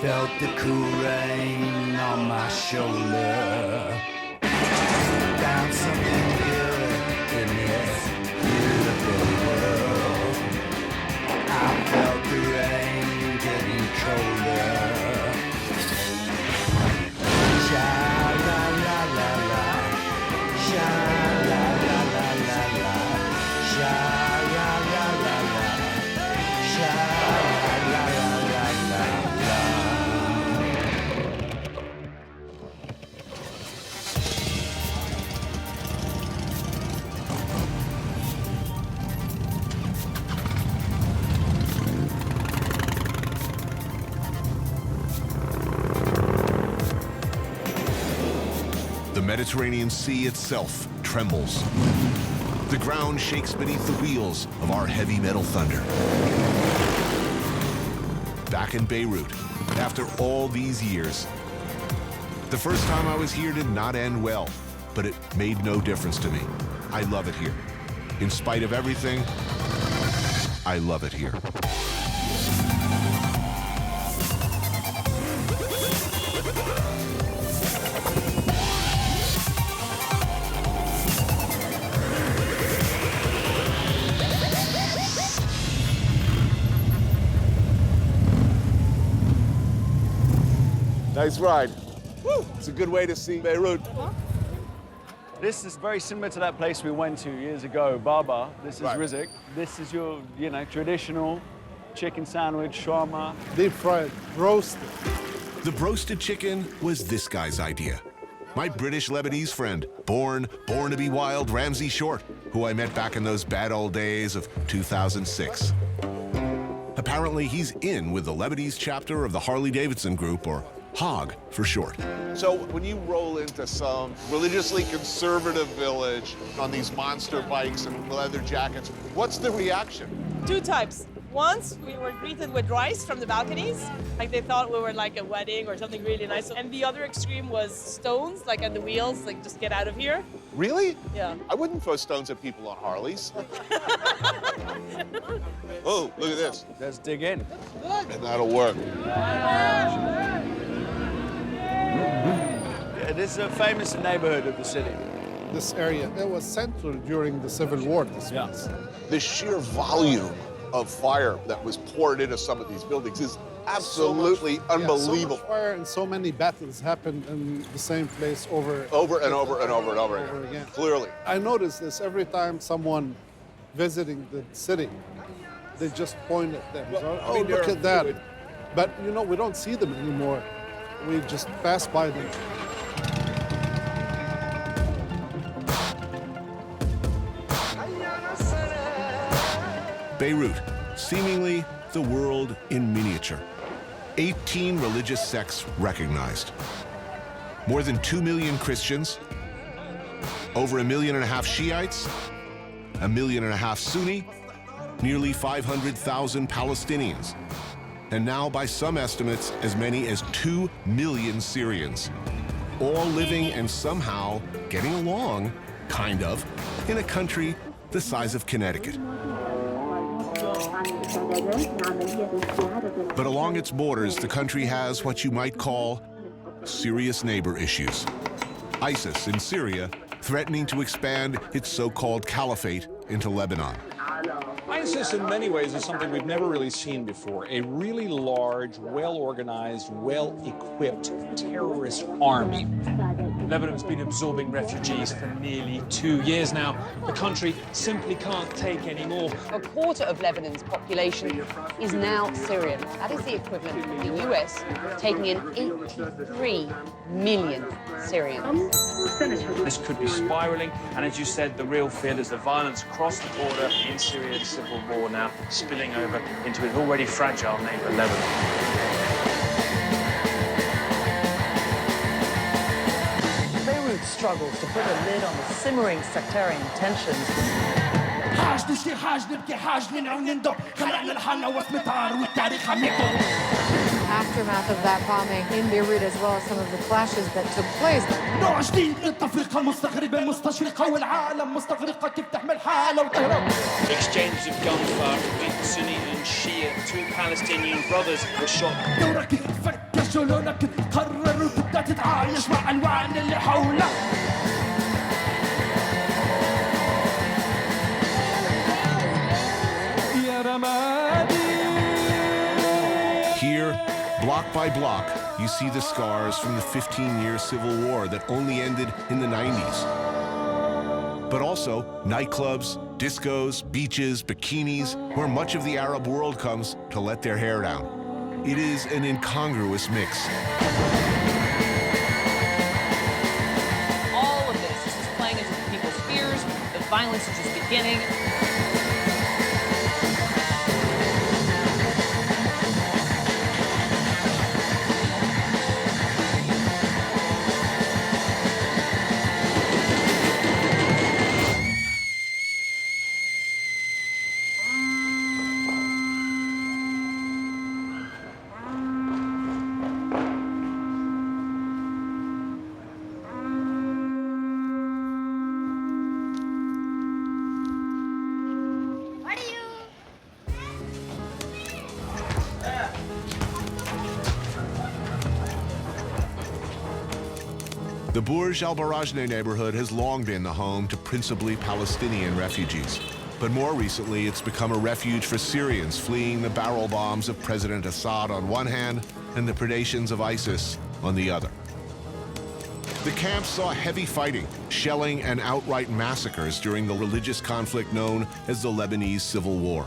Felt the cool rain on my shoulder. Found something good in this beautiful world. I felt the rain getting colder. The Mediterranean Sea itself trembles. The ground shakes beneath the wheels of our heavy metal thunder. Back in Beirut, after all these years. The first time I was here did not end well, but it made no difference to me. I love it here. In spite of everything, I love it here. Nice ride. Woo! It's a good way to see Beirut. This is very similar to that place we went to years ago, Baba. This is Rizik. This is your, traditional chicken sandwich, shawarma. Deep fried, roasted. The broasted chicken was this guy's idea. My British Lebanese friend, born to be wild, Ramsey Short, who I met back in those bad old days of 2006. Apparently, he's in with the Lebanese chapter of the Harley-Davidson Group, or HOG for short. So when you roll into some religiously conservative village on these monster bikes and leather jackets, what's the reaction? Two types. Once we were greeted with rice from the balconies, like they thought we were like a wedding or something really nice. And the other extreme was stones, like at the wheels, like just get out of here. Really? Yeah. I wouldn't throw stones at people on Harleys. Oh, look at this. Let's dig in. And that'll work. Yeah, this is a famous neighborhood of the city. This area, it was central during the Civil War, this place. The sheer volume of fire that was poured into some of these buildings is absolutely unbelievable. So much fire and so many battles happened in the same place over and over again. Clearly. I notice this every time someone visiting the city, they just point at them. Oh, look at that. But, we don't see them anymore. We just pass by them. Beirut, seemingly the world in miniature. 18 religious sects recognized. More than 2 million Christians, over 1.5 million Shiites, 1.5 million Sunni, nearly 500,000 Palestinians, and now, by some estimates, as many as 2 million Syrians, all living and somehow getting along, kind of, in a country the size of Connecticut. But along its borders, the country has what you might call serious neighbor issues. ISIS in Syria threatening to expand its so-called caliphate into Lebanon. ISIS, in many ways, is something we've never really seen before. A really large, well-organized, well-equipped terrorist army. Lebanon's been absorbing refugees for nearly 2 years now. The country simply can't take any more. A quarter of Lebanon's population is now Syrian. That is the equivalent of the US taking in 83 million Syrians. This could be spiraling, and as you said, the real fear is the violence across the border in Syria, the civil war now spilling over into its already fragile neighbor, Lebanon. Beirut struggles to put a lid on the simmering sectarian tensions. Aftermath of that bombing in Beirut, as well as some of the clashes that took place. Exchanges of gunfire between Sunni and Shia. 2 Palestinian brothers were shot. Here, block by block, you see the scars from the 15-year civil war that only ended in the 90s. But also nightclubs, discos, beaches, bikinis, where much of the Arab world comes to let their hair down. It is an incongruous mix. All of this is just playing into people's fears. The violence is just beginning. The Burj Al Barajneh neighborhood has long been the home to principally Palestinian refugees. But more recently, it's become a refuge for Syrians fleeing the barrel bombs of President Assad on one hand and the predations of ISIS on the other. The camps saw heavy fighting, shelling, and outright massacres during the religious conflict known as the Lebanese Civil War.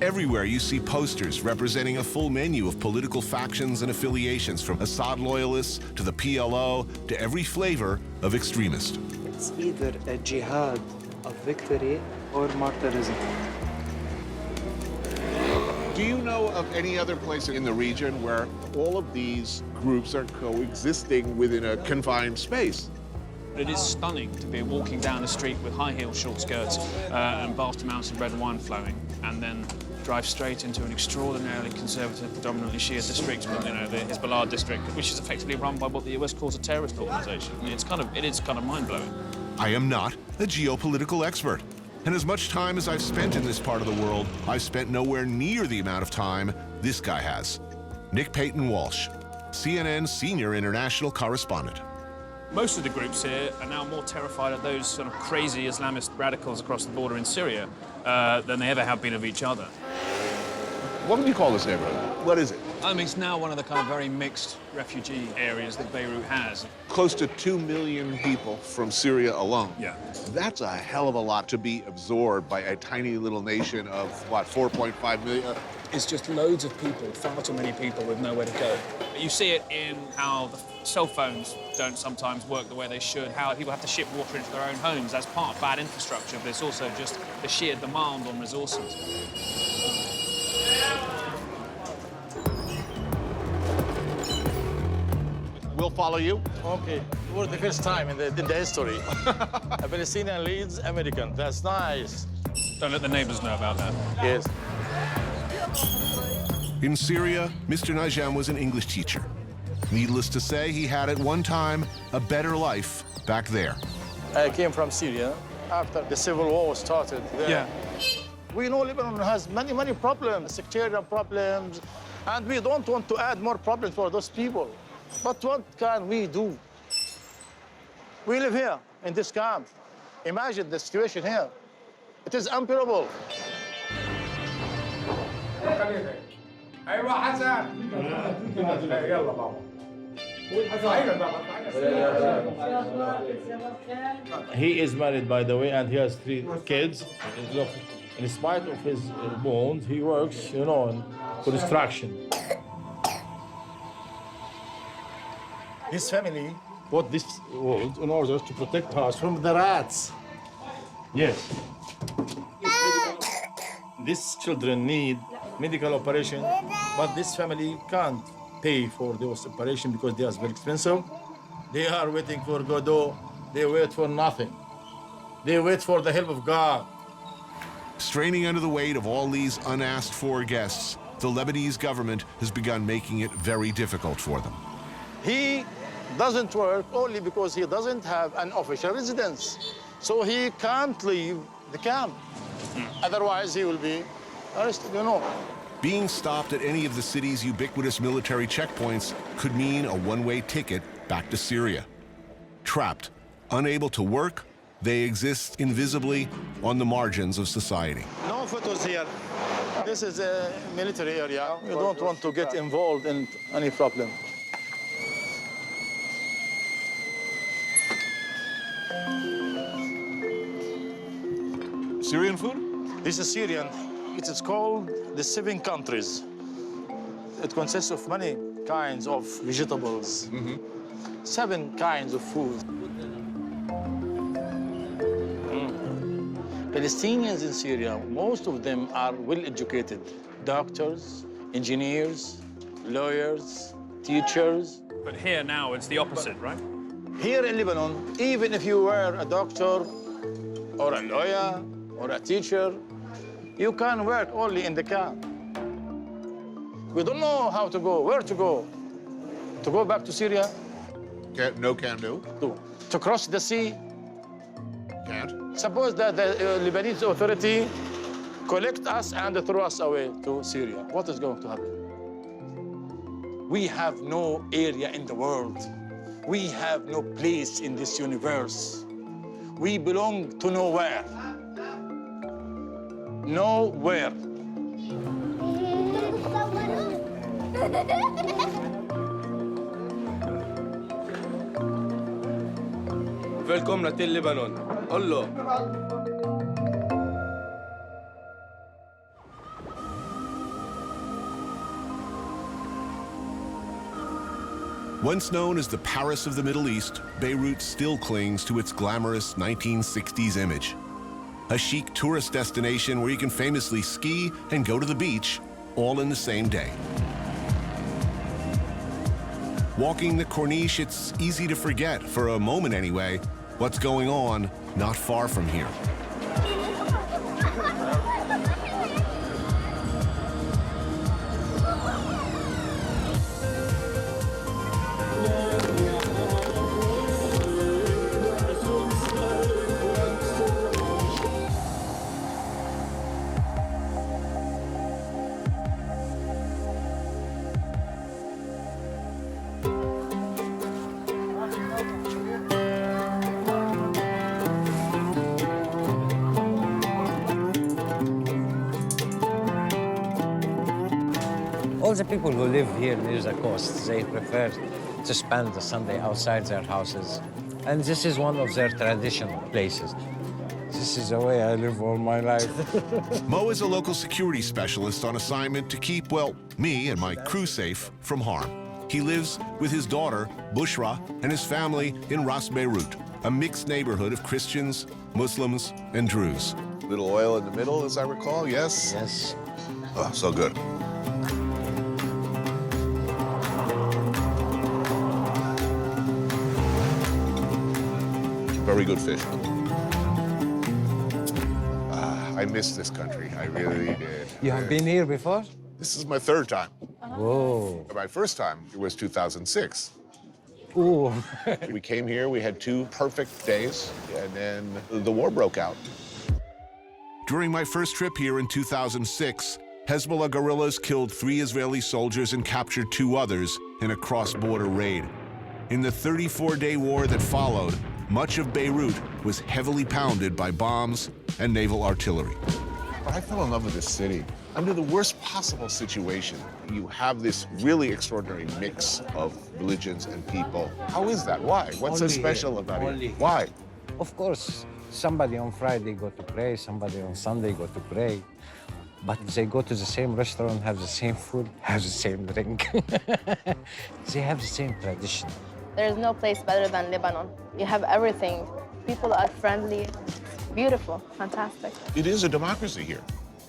Everywhere you see posters representing a full menu of political factions and affiliations, from Assad loyalists to the PLO to every flavor of extremist. It's either a jihad of victory or martyrism. Do you know of any other place in the region where all of these groups are coexisting within a confined space? It is stunning to be walking down the street with high-heeled short skirts and vast amounts of red wine flowing, and then drive straight into an extraordinarily conservative, predominantly Shia district, the Hezbollah district, which is effectively run by what the US calls a terrorist organization. It is kind of mind-blowing. I am not a geopolitical expert. And as much time as I've spent in this part of the world, I've spent nowhere near the amount of time this guy has. Nick Peyton Walsh, CNN senior international correspondent. Most of the groups here are now more terrified of those sort of crazy Islamist radicals across the border in Syria than they ever have been of each other. What would you call this neighborhood? What is it? I mean, it's now one of the kind of very mixed refugee areas that Beirut has. Close to 2 million people from Syria alone. Yeah. That's a hell of a lot to be absorbed by a tiny little nation of, what, 4.5 million? It's just loads of people, far too many people with nowhere to go. You see it in how the cell phones don't sometimes work the way they should, how people have to ship water into their own homes. That's part of bad infrastructure, but it's also just the sheer demand on resources. We'll follow you. Okay. For the first time in the history. A Palestinian leads American. That's nice. Don't let the neighbors know about that. Yes. In Syria, Mr. Najam was an English teacher. Needless to say, he had at one time a better life back there. I came from Syria after the civil war started there. Yeah. We know Lebanon has many problems, sectarian problems, and we don't want to add more problems for those people. But what can we do? We live here in this camp. Imagine the situation here. It is unbearable. He is married, by the way, and he has 3 kids. Look, in spite of his bones, he works, in construction. His family bought this world in order to protect us from the rats. Yes. These children need medical operation, but this family can't pay for those operations because they are very expensive. They are waiting for Godot. They wait for nothing. They wait for the help of God. Straining under the weight of all these unasked-for guests, the Lebanese government has begun making it very difficult for them. He doesn't work only because he doesn't have an official residence. So he can't leave the camp. Otherwise, he will be arrested, Being stopped at any of the city's ubiquitous military checkpoints could mean a one-way ticket back to Syria. Trapped, unable to work, they exist invisibly on the margins of society. No photos here. This is a military area. We don't want to get involved in any problem. Syrian food? This is Syrian. It is called the 7 countries. It consists of many kinds of vegetables. 7 kinds of food. Palestinians in Syria, most of them are well-educated. Doctors, engineers, lawyers, teachers. But here now, it's the opposite, right? Here in Lebanon, even if you were a doctor or a lawyer or a teacher, you can work only in the camp. We don't know how to go, where to go. To go back to Syria? No can do. To cross the sea? Can't. Suppose that the Lebanese authority collect us and throw us away to Syria. What is going to happen? We have no area in the world. We have no place in this universe. We belong to nowhere. Nowhere. Välkomna till Libanon. Allah. Once known as the Paris of the Middle East, Beirut still clings to its glamorous 1960s image. A chic tourist destination where you can famously ski and go to the beach all in the same day. Walking the Corniche, it's easy to forget, for a moment anyway, what's going on not far from here. All the people who live here near the coast, they prefer to spend the Sunday outside their houses. And this is one of their traditional places. This is the way I live all my life. Mo is a local security specialist on assignment to keep, well, me and my crew safe from harm. He lives with his daughter, Bushra, and his family in Ras Beirut, a mixed neighborhood of Christians, Muslims, and Druze. Little oil in the middle, as I recall, yes? Yes. Oh, so good. Very good fish. I miss this country. I really did. You have been here before? This is my third time. Whoa. My first time was 2006. Ooh. We came here, we had 2 perfect days, and then the war broke out. During my first trip here in 2006, Hezbollah guerrillas killed 3 Israeli soldiers and captured 2 others in a cross-border raid. In the 34-day war that followed, much of Beirut was heavily pounded by bombs and naval artillery. But I fell in love with this city. Under the worst possible situation, you have this really extraordinary mix of religions and people. How is that? Why? What's so special about it? Why? Of course, somebody on Friday go to pray, somebody on Sunday go to pray. But they go to the same restaurant, have the same food, have the same drink. They have the same tradition. There's no place better than Lebanon. You have everything. People are friendly, beautiful, fantastic. It is a democracy here.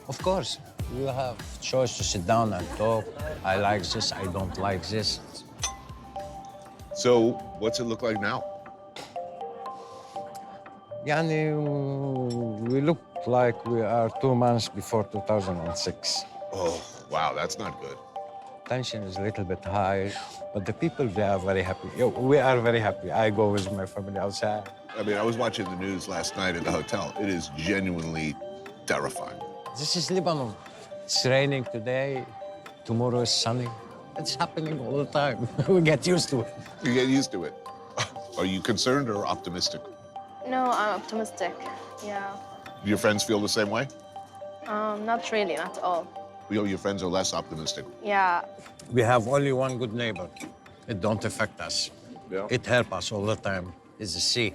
Of course. You have choice to sit down and talk. I like this, I don't like this. So what's it look like now? Yani, we look like we are 2 months before 2006. Oh, wow, that's not good. Tension is a little bit high, but the people, they are very happy. We are very happy. I go with my family outside. I mean, I was watching the news last night at the hotel. It is genuinely terrifying. This is Lebanon. It's raining today, tomorrow is sunny. It's happening all the time. We get used to it. You get used to it. Are you concerned or optimistic? No, I'm optimistic, yeah. Do your friends feel the same way? Not really, not all. Your friends are less optimistic. Yeah. We have only one good neighbor. It don't affect us. Yeah. It helps us all the time. It's the sea.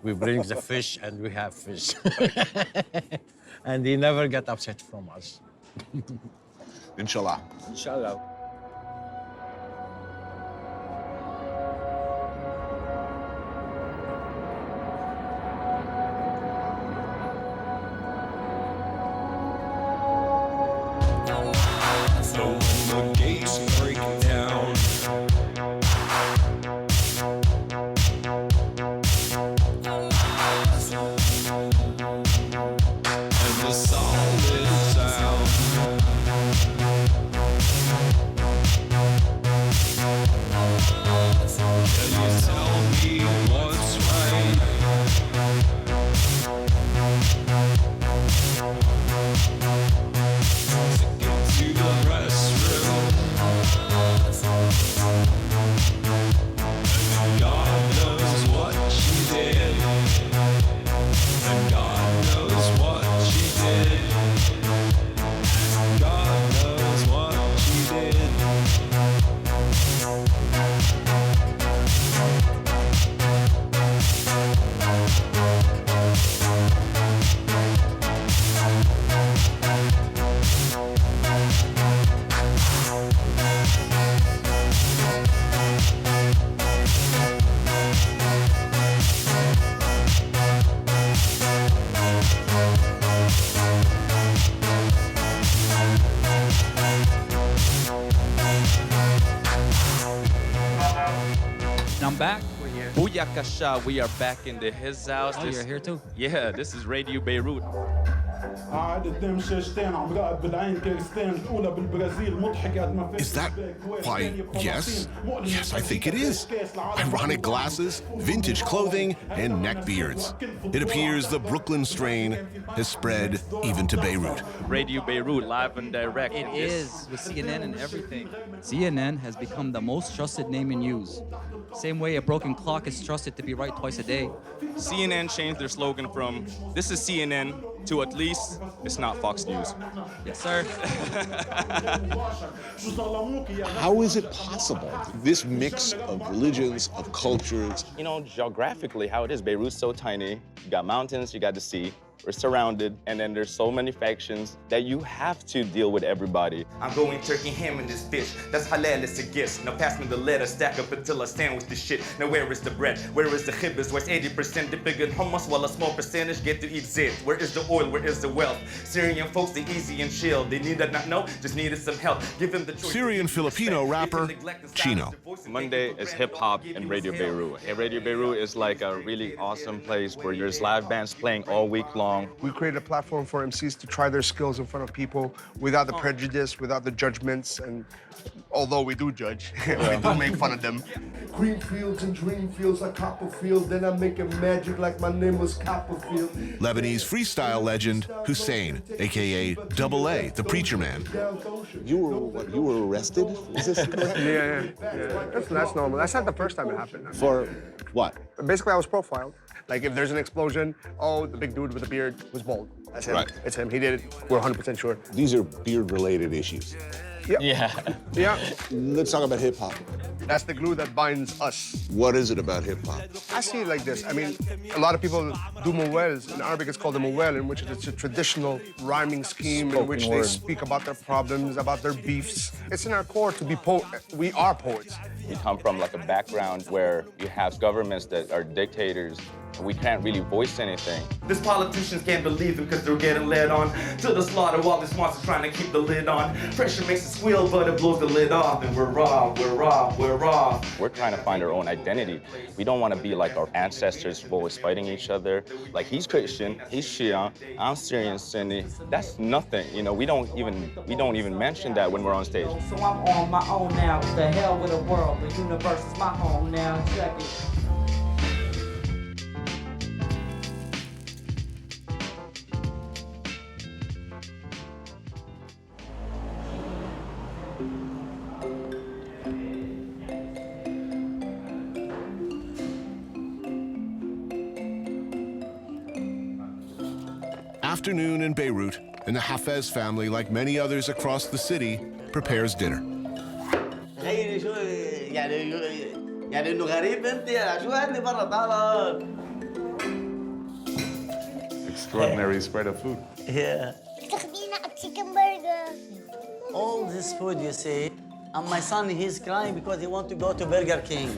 We bring the fish and we have fish. And he never get upset from us. Inshallah. Inshallah. God knows what you did, and God knows Yakasha. We are back in his house. Oh, you're here too? Yeah, this is Radio Beirut. Is that why, yes? Yes, I think it is. Ironic glasses, vintage clothing, and neck beards. It appears the Brooklyn strain has spread even to Beirut. Radio Beirut, live and direct. It is, with CNN and everything. CNN has become the most trusted name in news. Same way a broken clock is trusted to be right twice a day. CNN changed their slogan from, "This is CNN," to at least, "It's not Fox News." Yes, sir. How is it possible, this mix of religions, of cultures? You know, geographically, how it is. Beirut's so tiny. You got mountains, you got the sea. We're surrounded, and then there's so many factions that you have to deal with everybody. I'm going turkey ham in this fish. That's halal, it's a gift. Now pass me the letter, stack up until I sandwich the shit. Now where is the bread? Where is the chibbis? Where's 80% dipping in hummus while a small percentage get to eat zit? Where is the oil? Where is the wealth? Syrian folks, they easy and chill. They need to not know, just needed some help. Give them the choice. Syrian Filipino rapper Chino. Monday is hip-hop in Radio Beirut. And Radio Beirut is like a really awesome place where there's live bands playing all week long. We created a platform for MCs to try their skills in front of people without the prejudice, without the judgments, and although we do judge, we do make fun of them. Green fields and dream fields like Copperfield, then I'm making magic like my name was Copperfield. Lebanese freestyle legend Hussein, aka Double A, the preacher man. You were arrested? Is this correct? Yeah. That's normal. That's not the first time it happened. For what? Basically, I was profiled. Like, if there's an explosion, oh, the big dude with the beard was bald. That's him. Right. It's him. He did it. We're 100% sure. These are beard-related issues. Yep. Yeah. Let's talk about hip-hop. That's the glue that binds us. What is it about hip-hop? I see it like this. I mean, a lot of people do mowels. In Arabic, it's called a mowel, in which it's a traditional rhyming scheme in which they speak about their problems, about their beefs. It's in our core to be we are poets. We come from like a background where you have governments that are dictators. We can't really voice anything. These politicians can't believe them because they're getting led on to the slaughter while this monster's trying to keep the lid on. Pressure makes it squeal, but it blows the lid off. And we're raw, we're raw, we're raw. We're trying to find our own identity. We don't want to be like our ancestors always fighting each other. Like, he's Christian, he's Shia, I'm Syrian Sunni. That's nothing, you know. We don't even mention that when we're on stage. So I'm on my own now. The hell with the world. The universe is my home now. Check it. Afternoon in Beirut, and the Hafez family, like many others across the city, prepares dinner. Extraordinary spread of food. Yeah. Chicken burger. All this food, you see, and my son, he's crying because he wants to go to Burger King.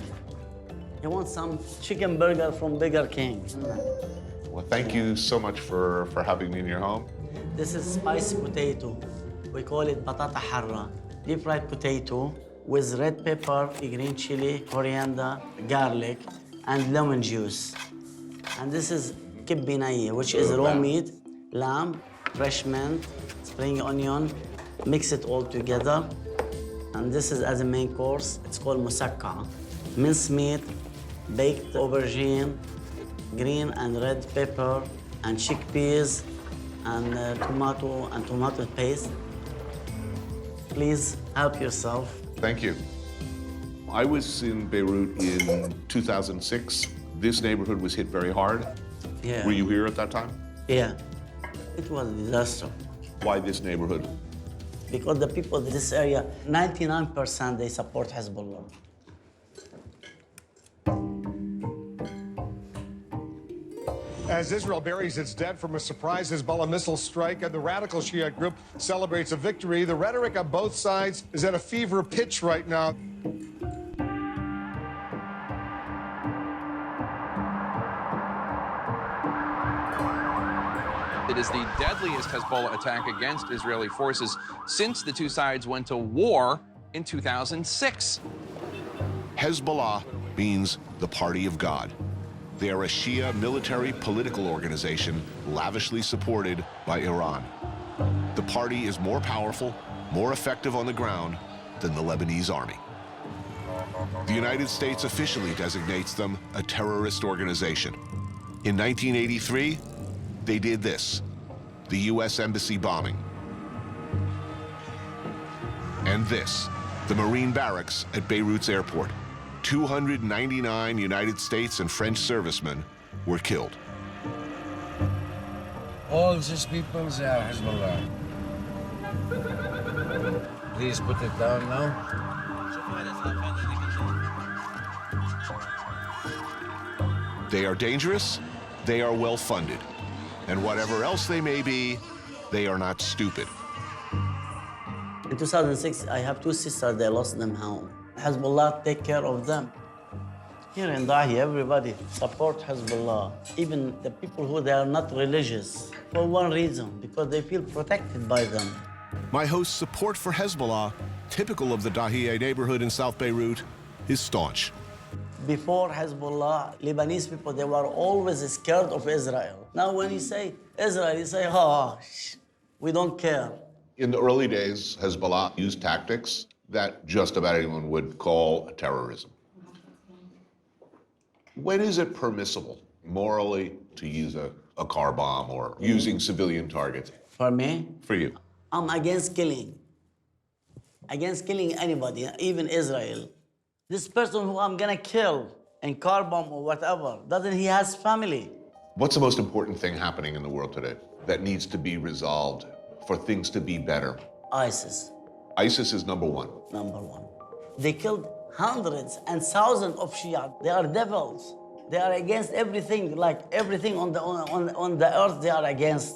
He wants some chicken burger from Burger King. Well, thank you so much for having me in your home. This is spicy potato. We call it batata harra. Deep fried potato with red pepper, green chili, coriander, garlic, and lemon juice. And this is kibbi naiya, which is raw meat, lamb, fresh mint, spring onion. Mix it all together. And this is as a main course. It's called musakka. Minced meat, baked aubergine, green and red pepper, and chickpeas, and tomato paste. Please help yourself. Thank you. I was in Beirut in 2006. This neighborhood was hit very hard. Yeah. Were you here at that time? Yeah. It was a disaster. Why this neighborhood? Because the people in this area, 99% they support Hezbollah. As Israel buries its dead from a surprise Hezbollah missile strike, and the radical Shiite group celebrates a victory, the rhetoric on both sides is at a fever pitch right now. It is the deadliest Hezbollah attack against Israeli forces since the two sides went to war in 2006. Hezbollah means the Party of God. They are a Shia military political organization lavishly supported by Iran. The party is more powerful, more effective on the ground than the Lebanese army. The United States officially designates them a terrorist organization. In 1983, they did this, the U.S. Embassy bombing. And this, the Marine barracks at Beirut's airport. 299 United States and French servicemen were killed. All these people, they are Hezbollah. Please put it down now. They are dangerous, they are well-funded, and whatever else they may be, they are not stupid. In 2006, I have two sisters, they lost them home. Hezbollah take care of them. Here in Dahi, everybody support Hezbollah, even the people who they are not religious, for one reason, because they feel protected by them. My host's support for Hezbollah, typical of the Dahieh neighborhood in South Beirut, is staunch. Before Hezbollah, Lebanese people, they were always scared of Israel. Now when you say Israel, you say, oh, we don't care. In the early days, Hezbollah used tactics that just about anyone would call terrorism. When is it permissible, morally, to use a car bomb or using civilian targets? For me? For you? I'm against killing. Against killing anybody, even Israel. This person who I'm gonna kill and car bomb or whatever, doesn't he has family? What's the most important thing happening in the world today that needs to be resolved for things to be better? ISIS. ISIS is number one. Number one. They killed hundreds and thousands of Shia. They are devils. They are against everything, like everything on the earth they are against.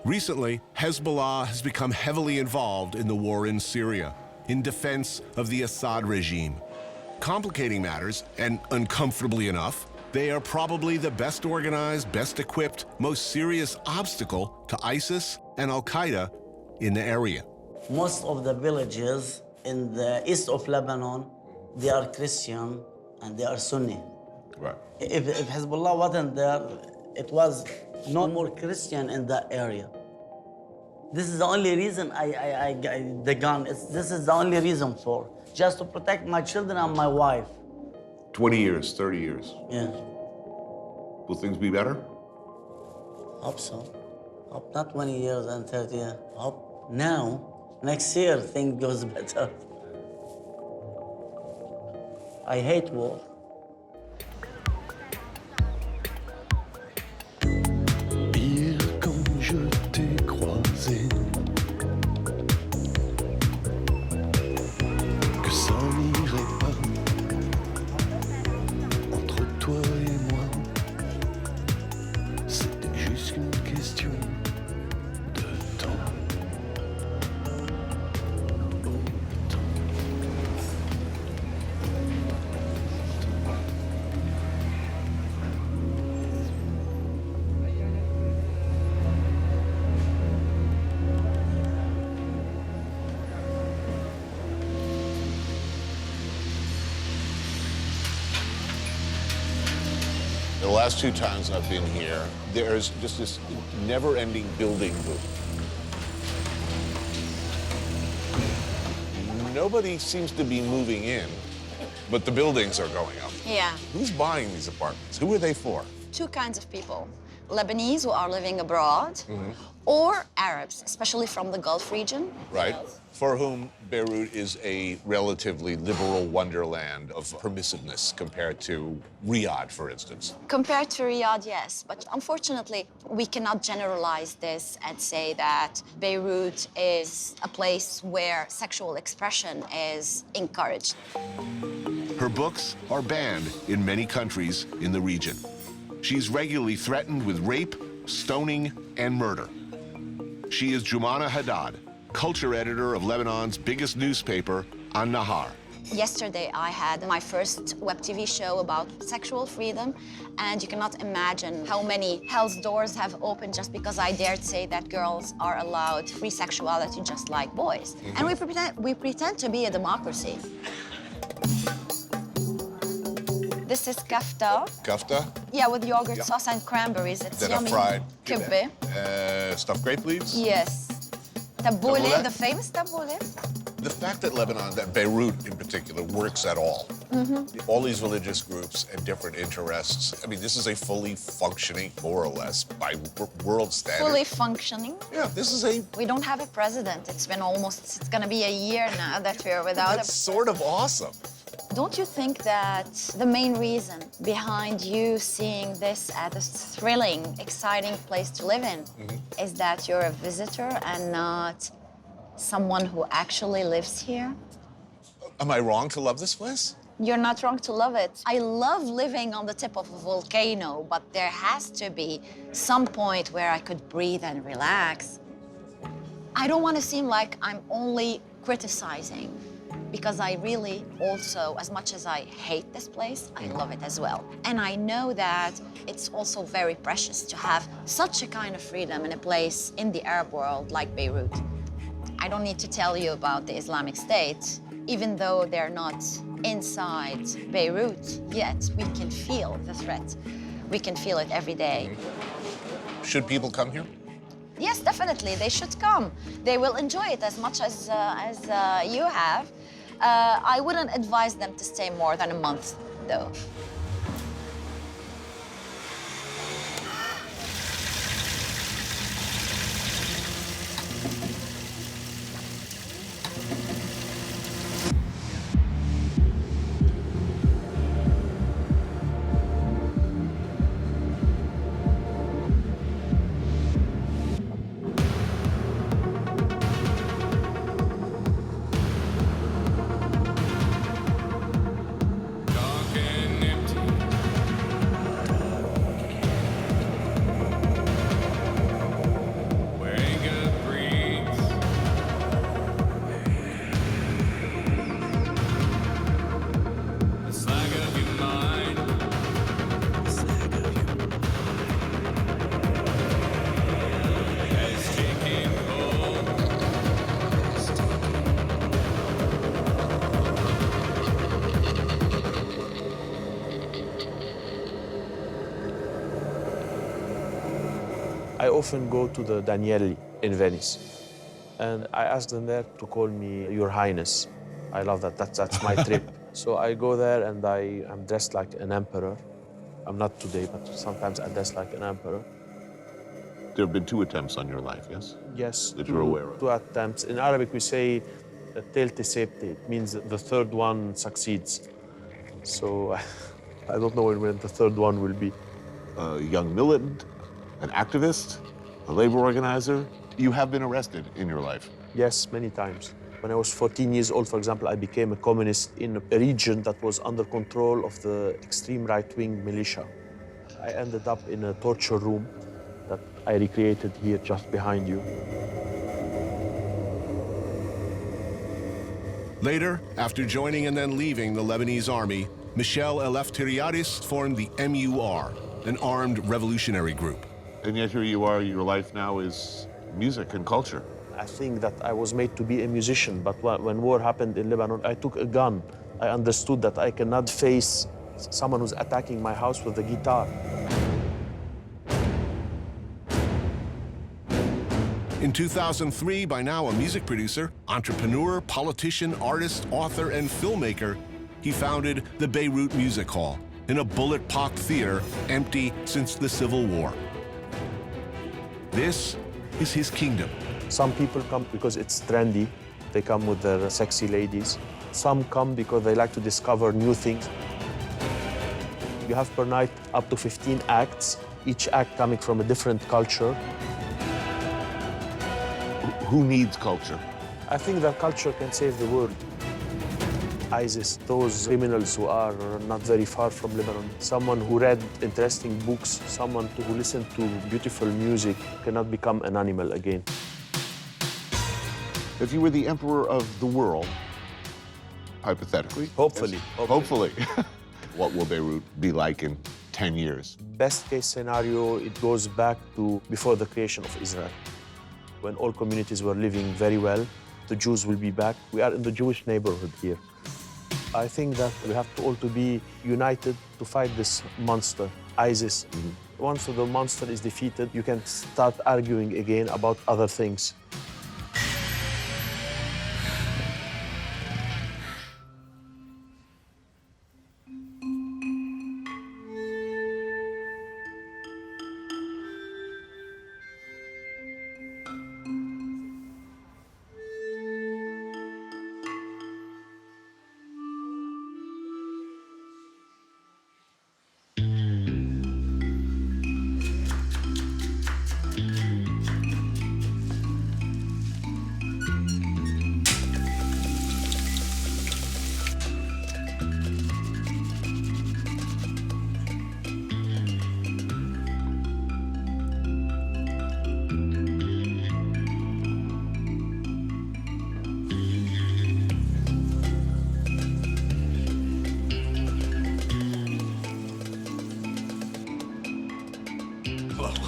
Recently, Hezbollah has become heavily involved in the war in Syria, in defense of the Assad regime. Complicating matters, and uncomfortably enough, they are probably the best organized, best equipped, most serious obstacle to ISIS and Al-Qaeda in the area. Most of the villages in the east of Lebanon, they are Christian and they are Sunni. Right. If Hezbollah wasn't there, it was no more Christian in that area. This is the only reason the gun. This is the only reason for, just to protect my children and my wife. 20 years, 30 years. Yeah. Will things be better? Hope so. Hope not 20 years and 30 years. Hope now, next year, things goes better. I hate war. The last two times I've been here, there's just this never-ending building boom. Nobody seems to be moving in, but the buildings are going up. Yeah. Who's buying these apartments? Who are they for? Two kinds of people. Lebanese who are living abroad, or Arabs, especially from the Gulf region. Right. For whom Beirut is a relatively liberal wonderland of permissiveness compared to Riyadh, for instance. Compared to Riyadh, yes. But unfortunately, we cannot generalize this and say that Beirut is a place where sexual expression is encouraged. Her books are banned in many countries in the region. She's regularly threatened with rape, stoning, and murder. She is Jumana Haddad, culture editor of Lebanon's biggest newspaper, An-Nahar. Yesterday, I had my first web TV show about sexual freedom, and you cannot imagine how many hell's doors have opened just because I dared say that girls are allowed free sexuality just like boys. And we pretend to be a democracy. This is kafta. Kafta. Yeah, with yogurt Yeah. sauce and cranberries. It's Then yummy. a fried Kibbeh. stuffed grape leaves. Yes. Tabbouleh, Tabbouleh? the famous tabbouleh. The fact that Lebanon, that Beirut in particular, works at all. All these religious groups and different interests. I mean, this is a fully functioning, more or less, by world standards. Fully functioning. Yeah, this is a... We don't have a president. It's been almost, it's gonna be a year now that we're without That's sort of awesome. Don't you think that the main reason behind you seeing this as a thrilling, exciting place to live in is that you're a visitor and not someone who actually lives here? Am I wrong to love this place? You're not wrong to love it. I love living on the tip of a volcano, but there has to be some point where I could breathe and relax. I don't want to seem like I'm only criticizing, because I really also, as much as I hate this place, I love it as well. And I know that it's also very precious to have such a kind of freedom in a place in the Arab world like Beirut. I don't need to tell you about the Islamic State. Even though they're not inside Beirut yet, we can feel the threat. We can feel it every day. Should people come here? Yes, definitely, they should come. They will enjoy it as much as you have. I wouldn't advise them to stay more than a month, though. I often go to the Danieli in Venice, and I ask them there to call me Your Highness. I love that. That's my trip. So I go there and I'm dressed like an emperor. I'm not today, but sometimes I dress like an emperor. There have been 2 attempts on your life, yes? Yes. That you're aware of. 2 attempts. In Arabic, we say telte septe. It means the third one succeeds. So I don't know when the third one will be. A young militant, an activist, a labor organizer. You have been arrested in your life. Yes, many times. When I was 14 years old, for example, I became a communist in a region that was under control of the extreme right-wing militia. I ended up in a torture room that I recreated here just behind you. Later, after joining and then leaving the Lebanese army, Michel Eleftheriadis formed the MUR, an armed revolutionary group. And yet here you are, your life now is music and culture. I think that I was made to be a musician, but when war happened in Lebanon, I took a gun. I understood that I cannot face someone who's attacking my house with a guitar. In 2003, by now a music producer, entrepreneur, politician, artist, author, and filmmaker, he founded the Beirut Music Hall, in a bullet-pocked theater empty since the Civil War. This is his kingdom. Some people come because it's trendy. They come with their sexy ladies. Some come because they like to discover new things. You have per night up to 15 acts, each act coming from a different culture. Who needs culture? I think that culture can save the world. ISIS, those criminals who are not very far from Lebanon, someone who read interesting books, someone who listened to beautiful music cannot become an animal again. If you were the emperor of the world, hypothetically. Hopefully. Yes, hopefully. What will Beirut be like in 10 years? Best case scenario, it goes back to before the creation of Israel. When all communities were living very well, the Jews will be back. We are in the Jewish neighborhood here. I think that we have to all to be united to fight this monster, ISIS. Once the monster is defeated, you can start arguing again about other things.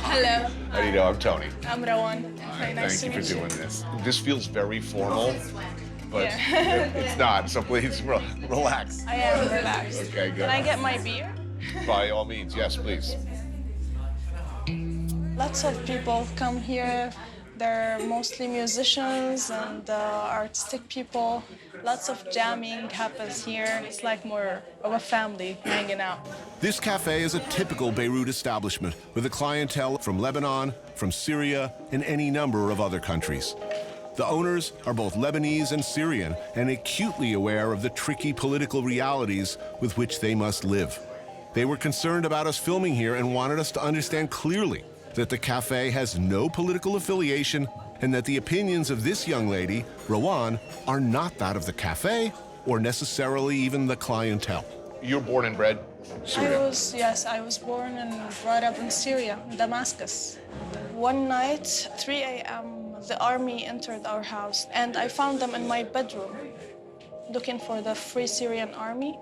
Hello. How do you know? I'm Tony. I'm Rawan. Very nice Thank to you for meet doing this. This feels very formal, but Yeah. it's not, so please relax. I am relaxed. Okay, good. Can I get my beer? By all means, yes, please. Lots of people come here. They're mostly musicians and artistic people. Lots of jamming happens here. It's like more of a family hanging out. This cafe is a typical Beirut establishment with a clientele from Lebanon, from Syria, and any number of other countries. The owners are both Lebanese and Syrian and acutely aware of the tricky political realities with which they must live. They were concerned about us filming here and wanted us to understand clearly that the cafe has no political affiliation and that the opinions of this young lady, Rawan, are not that of the cafe or necessarily even the clientele. You're born and bred Syria? I was born and brought up in Syria, in Damascus. One night, 3 a.m., the army entered our house and I found them in my bedroom looking for the Free Syrian Army.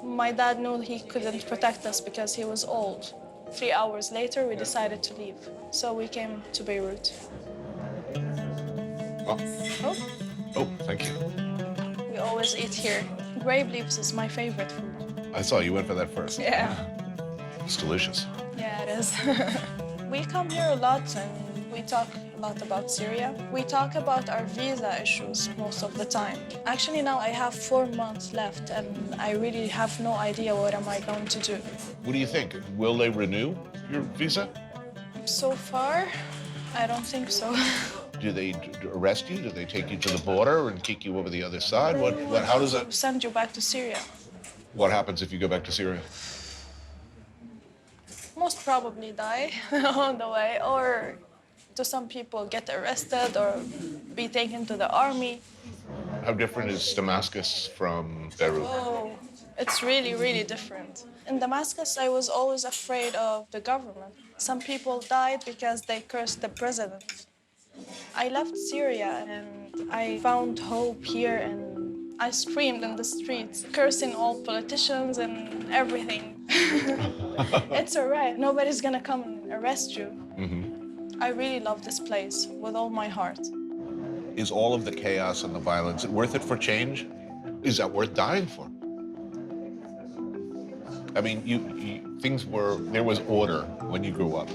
My dad knew he couldn't protect us because he was old. 3 hours later, we decided to leave. So we came to Beirut. Oh, thank you. We always eat here. Grape leaves is my favorite food. I saw you went for that first. Yeah. It's delicious. Yeah, it is. We come here a lot and we talk a lot about Syria. We talk about our visa issues most of the time. Actually, now I have 4 months left and I really have no idea what am I going to do. What do you think? Will they renew your visa? So far, I don't think so. Do they arrest you? Do they take you to the border and kick you over the other side? How does that? Send you back to Syria. What happens if you go back to Syria? Most probably die on the way, or to some people get arrested or be taken to the army. How different is Damascus from Beirut? Oh, it's really, really different. In Damascus, I was always afraid of the government. Some people died because they cursed the president. I left Syria and I found hope here and I screamed in the streets, cursing all politicians and everything. It's all right. Nobody's gonna come and arrest you. I really love this place with all my heart. Is all of the chaos and the violence worth it for change? Is that worth dying for? I mean, there was order when you grew up.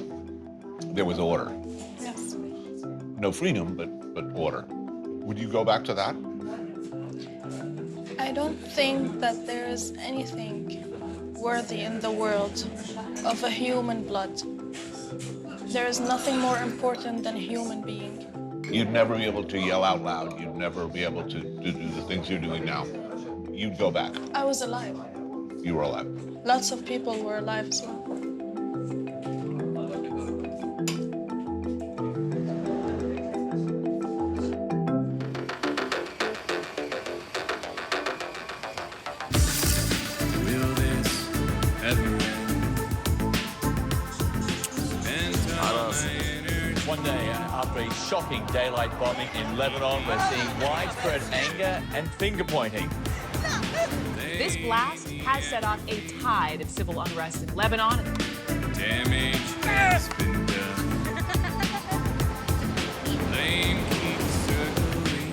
There was order. Yes. No freedom, but order. Would you go back to that? I don't think that there is anything worthy in the world of a human blood. There is nothing more important than a human being. You'd never be able to yell out loud. You'd never be able to do the things you're doing now. You'd go back. I was alive. You were alive. Lots of people were alive as well. One day, after a shocking daylight bombing in Lebanon, we're seeing widespread anger and finger-pointing. This blast has set off a tide of civil unrest in Lebanon. Damage has been done. Blame keeps circling.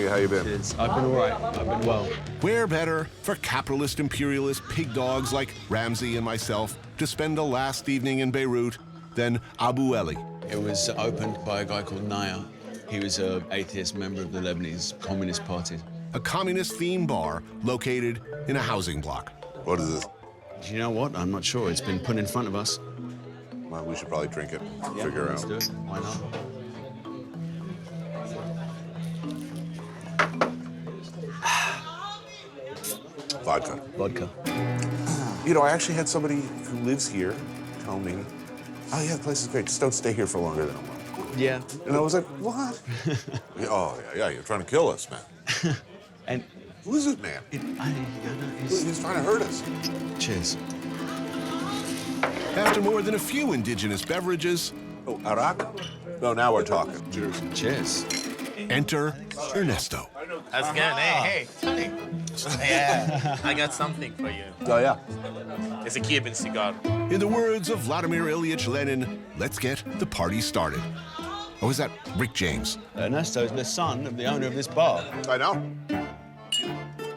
you. How you been? I've been all right. I've been well. Where better for capitalist, imperialist pig dogs like Ramsey and myself to spend a last evening in Beirut than Abu Eli? It was opened by a guy called Naya. He was an atheist member of the Lebanese Communist Party. A communist-themed bar located in a housing block. What is this? Do you know what? I'm not sure. It's been put in front of us. Well, we should probably drink it. Yeah, Figure let's out. do it. Why not? Vodka. Vodka. You know, I actually had somebody who lives here tell me, oh yeah, the place is great. Just don't stay here for longer than a month. Yeah. And I was like, what? Oh, yeah, you're trying to kill us, man. And who is this man? He's trying to hurt us. Cheers. After more than a few indigenous beverages... Oh, arak? No, now we're talking. Cheers. Cheers. Enter Ernesto. How's it going? Hey, Tony. Yeah, I got something for you. Oh, yeah? It's a Cuban cigar. In the words of Vladimir Ilyich Lenin, let's get the party started. Or was that Rick James? Ernesto is the son of the owner of this bar. I know.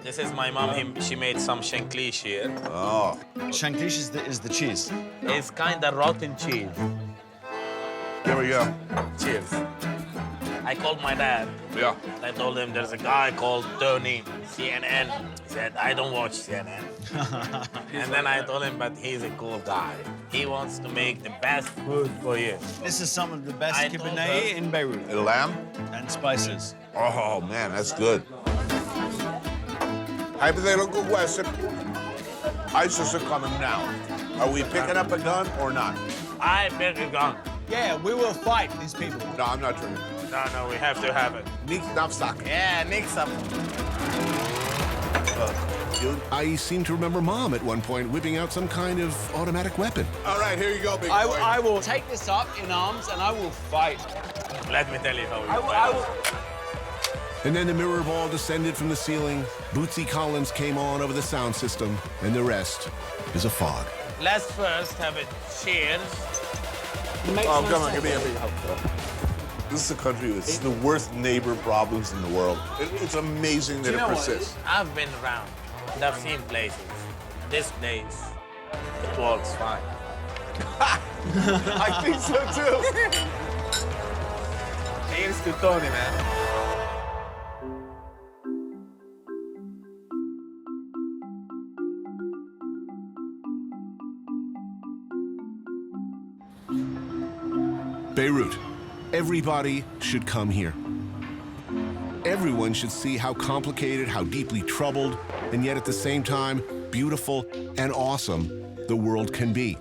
This is my mom. She made some shanklish here. Oh. Shanklish is the cheese. It's kind of rotten cheese. There we go. Cheers. I called my dad. Yeah. I told him there's a guy called Tony, CNN. He said, I don't watch CNN. And then I told him, but he's a cool guy. He wants to make the best food for you. This is some of the best Cabernet in Beirut. Lamb? And spices. Oh, man, that's good. Hypothetical question. ISIS are coming now. Are we picking up a gun or not? I pick a gun. Yeah, we will fight these people. No, I'm not drinking. No, we have to have it. Nick Knapsack. Yeah, Nick some. I seem to remember Mom at one point whipping out some kind of automatic weapon. All right, here you go, big boy. I will take this up in arms and I will fight. Let me tell you how I will. And then the mirror ball descended from the ceiling, Bootsy Collins came on over the sound system, and the rest is a fog. Let's first have a cheers. Oh, come on, give me a big hug. This is a country with the worst neighbor problems in the world. It's amazing that it persists. I've been around and I've seen places. This place, it works fine. I think so too. Cheers to Tony, man. Beirut. Everybody should come here. Everyone should see how complicated, how deeply troubled, and yet at the same time, beautiful and awesome the world can be.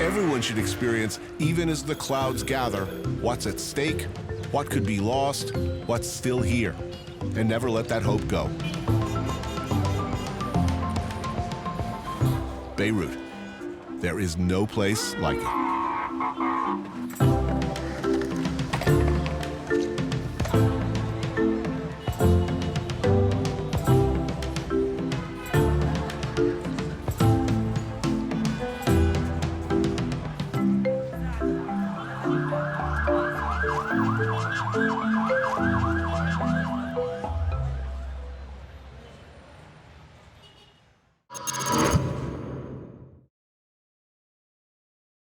Everyone should experience, even as the clouds gather, what's at stake, what could be lost, what's still here, and never let that hope go. Beirut. There is no place like it.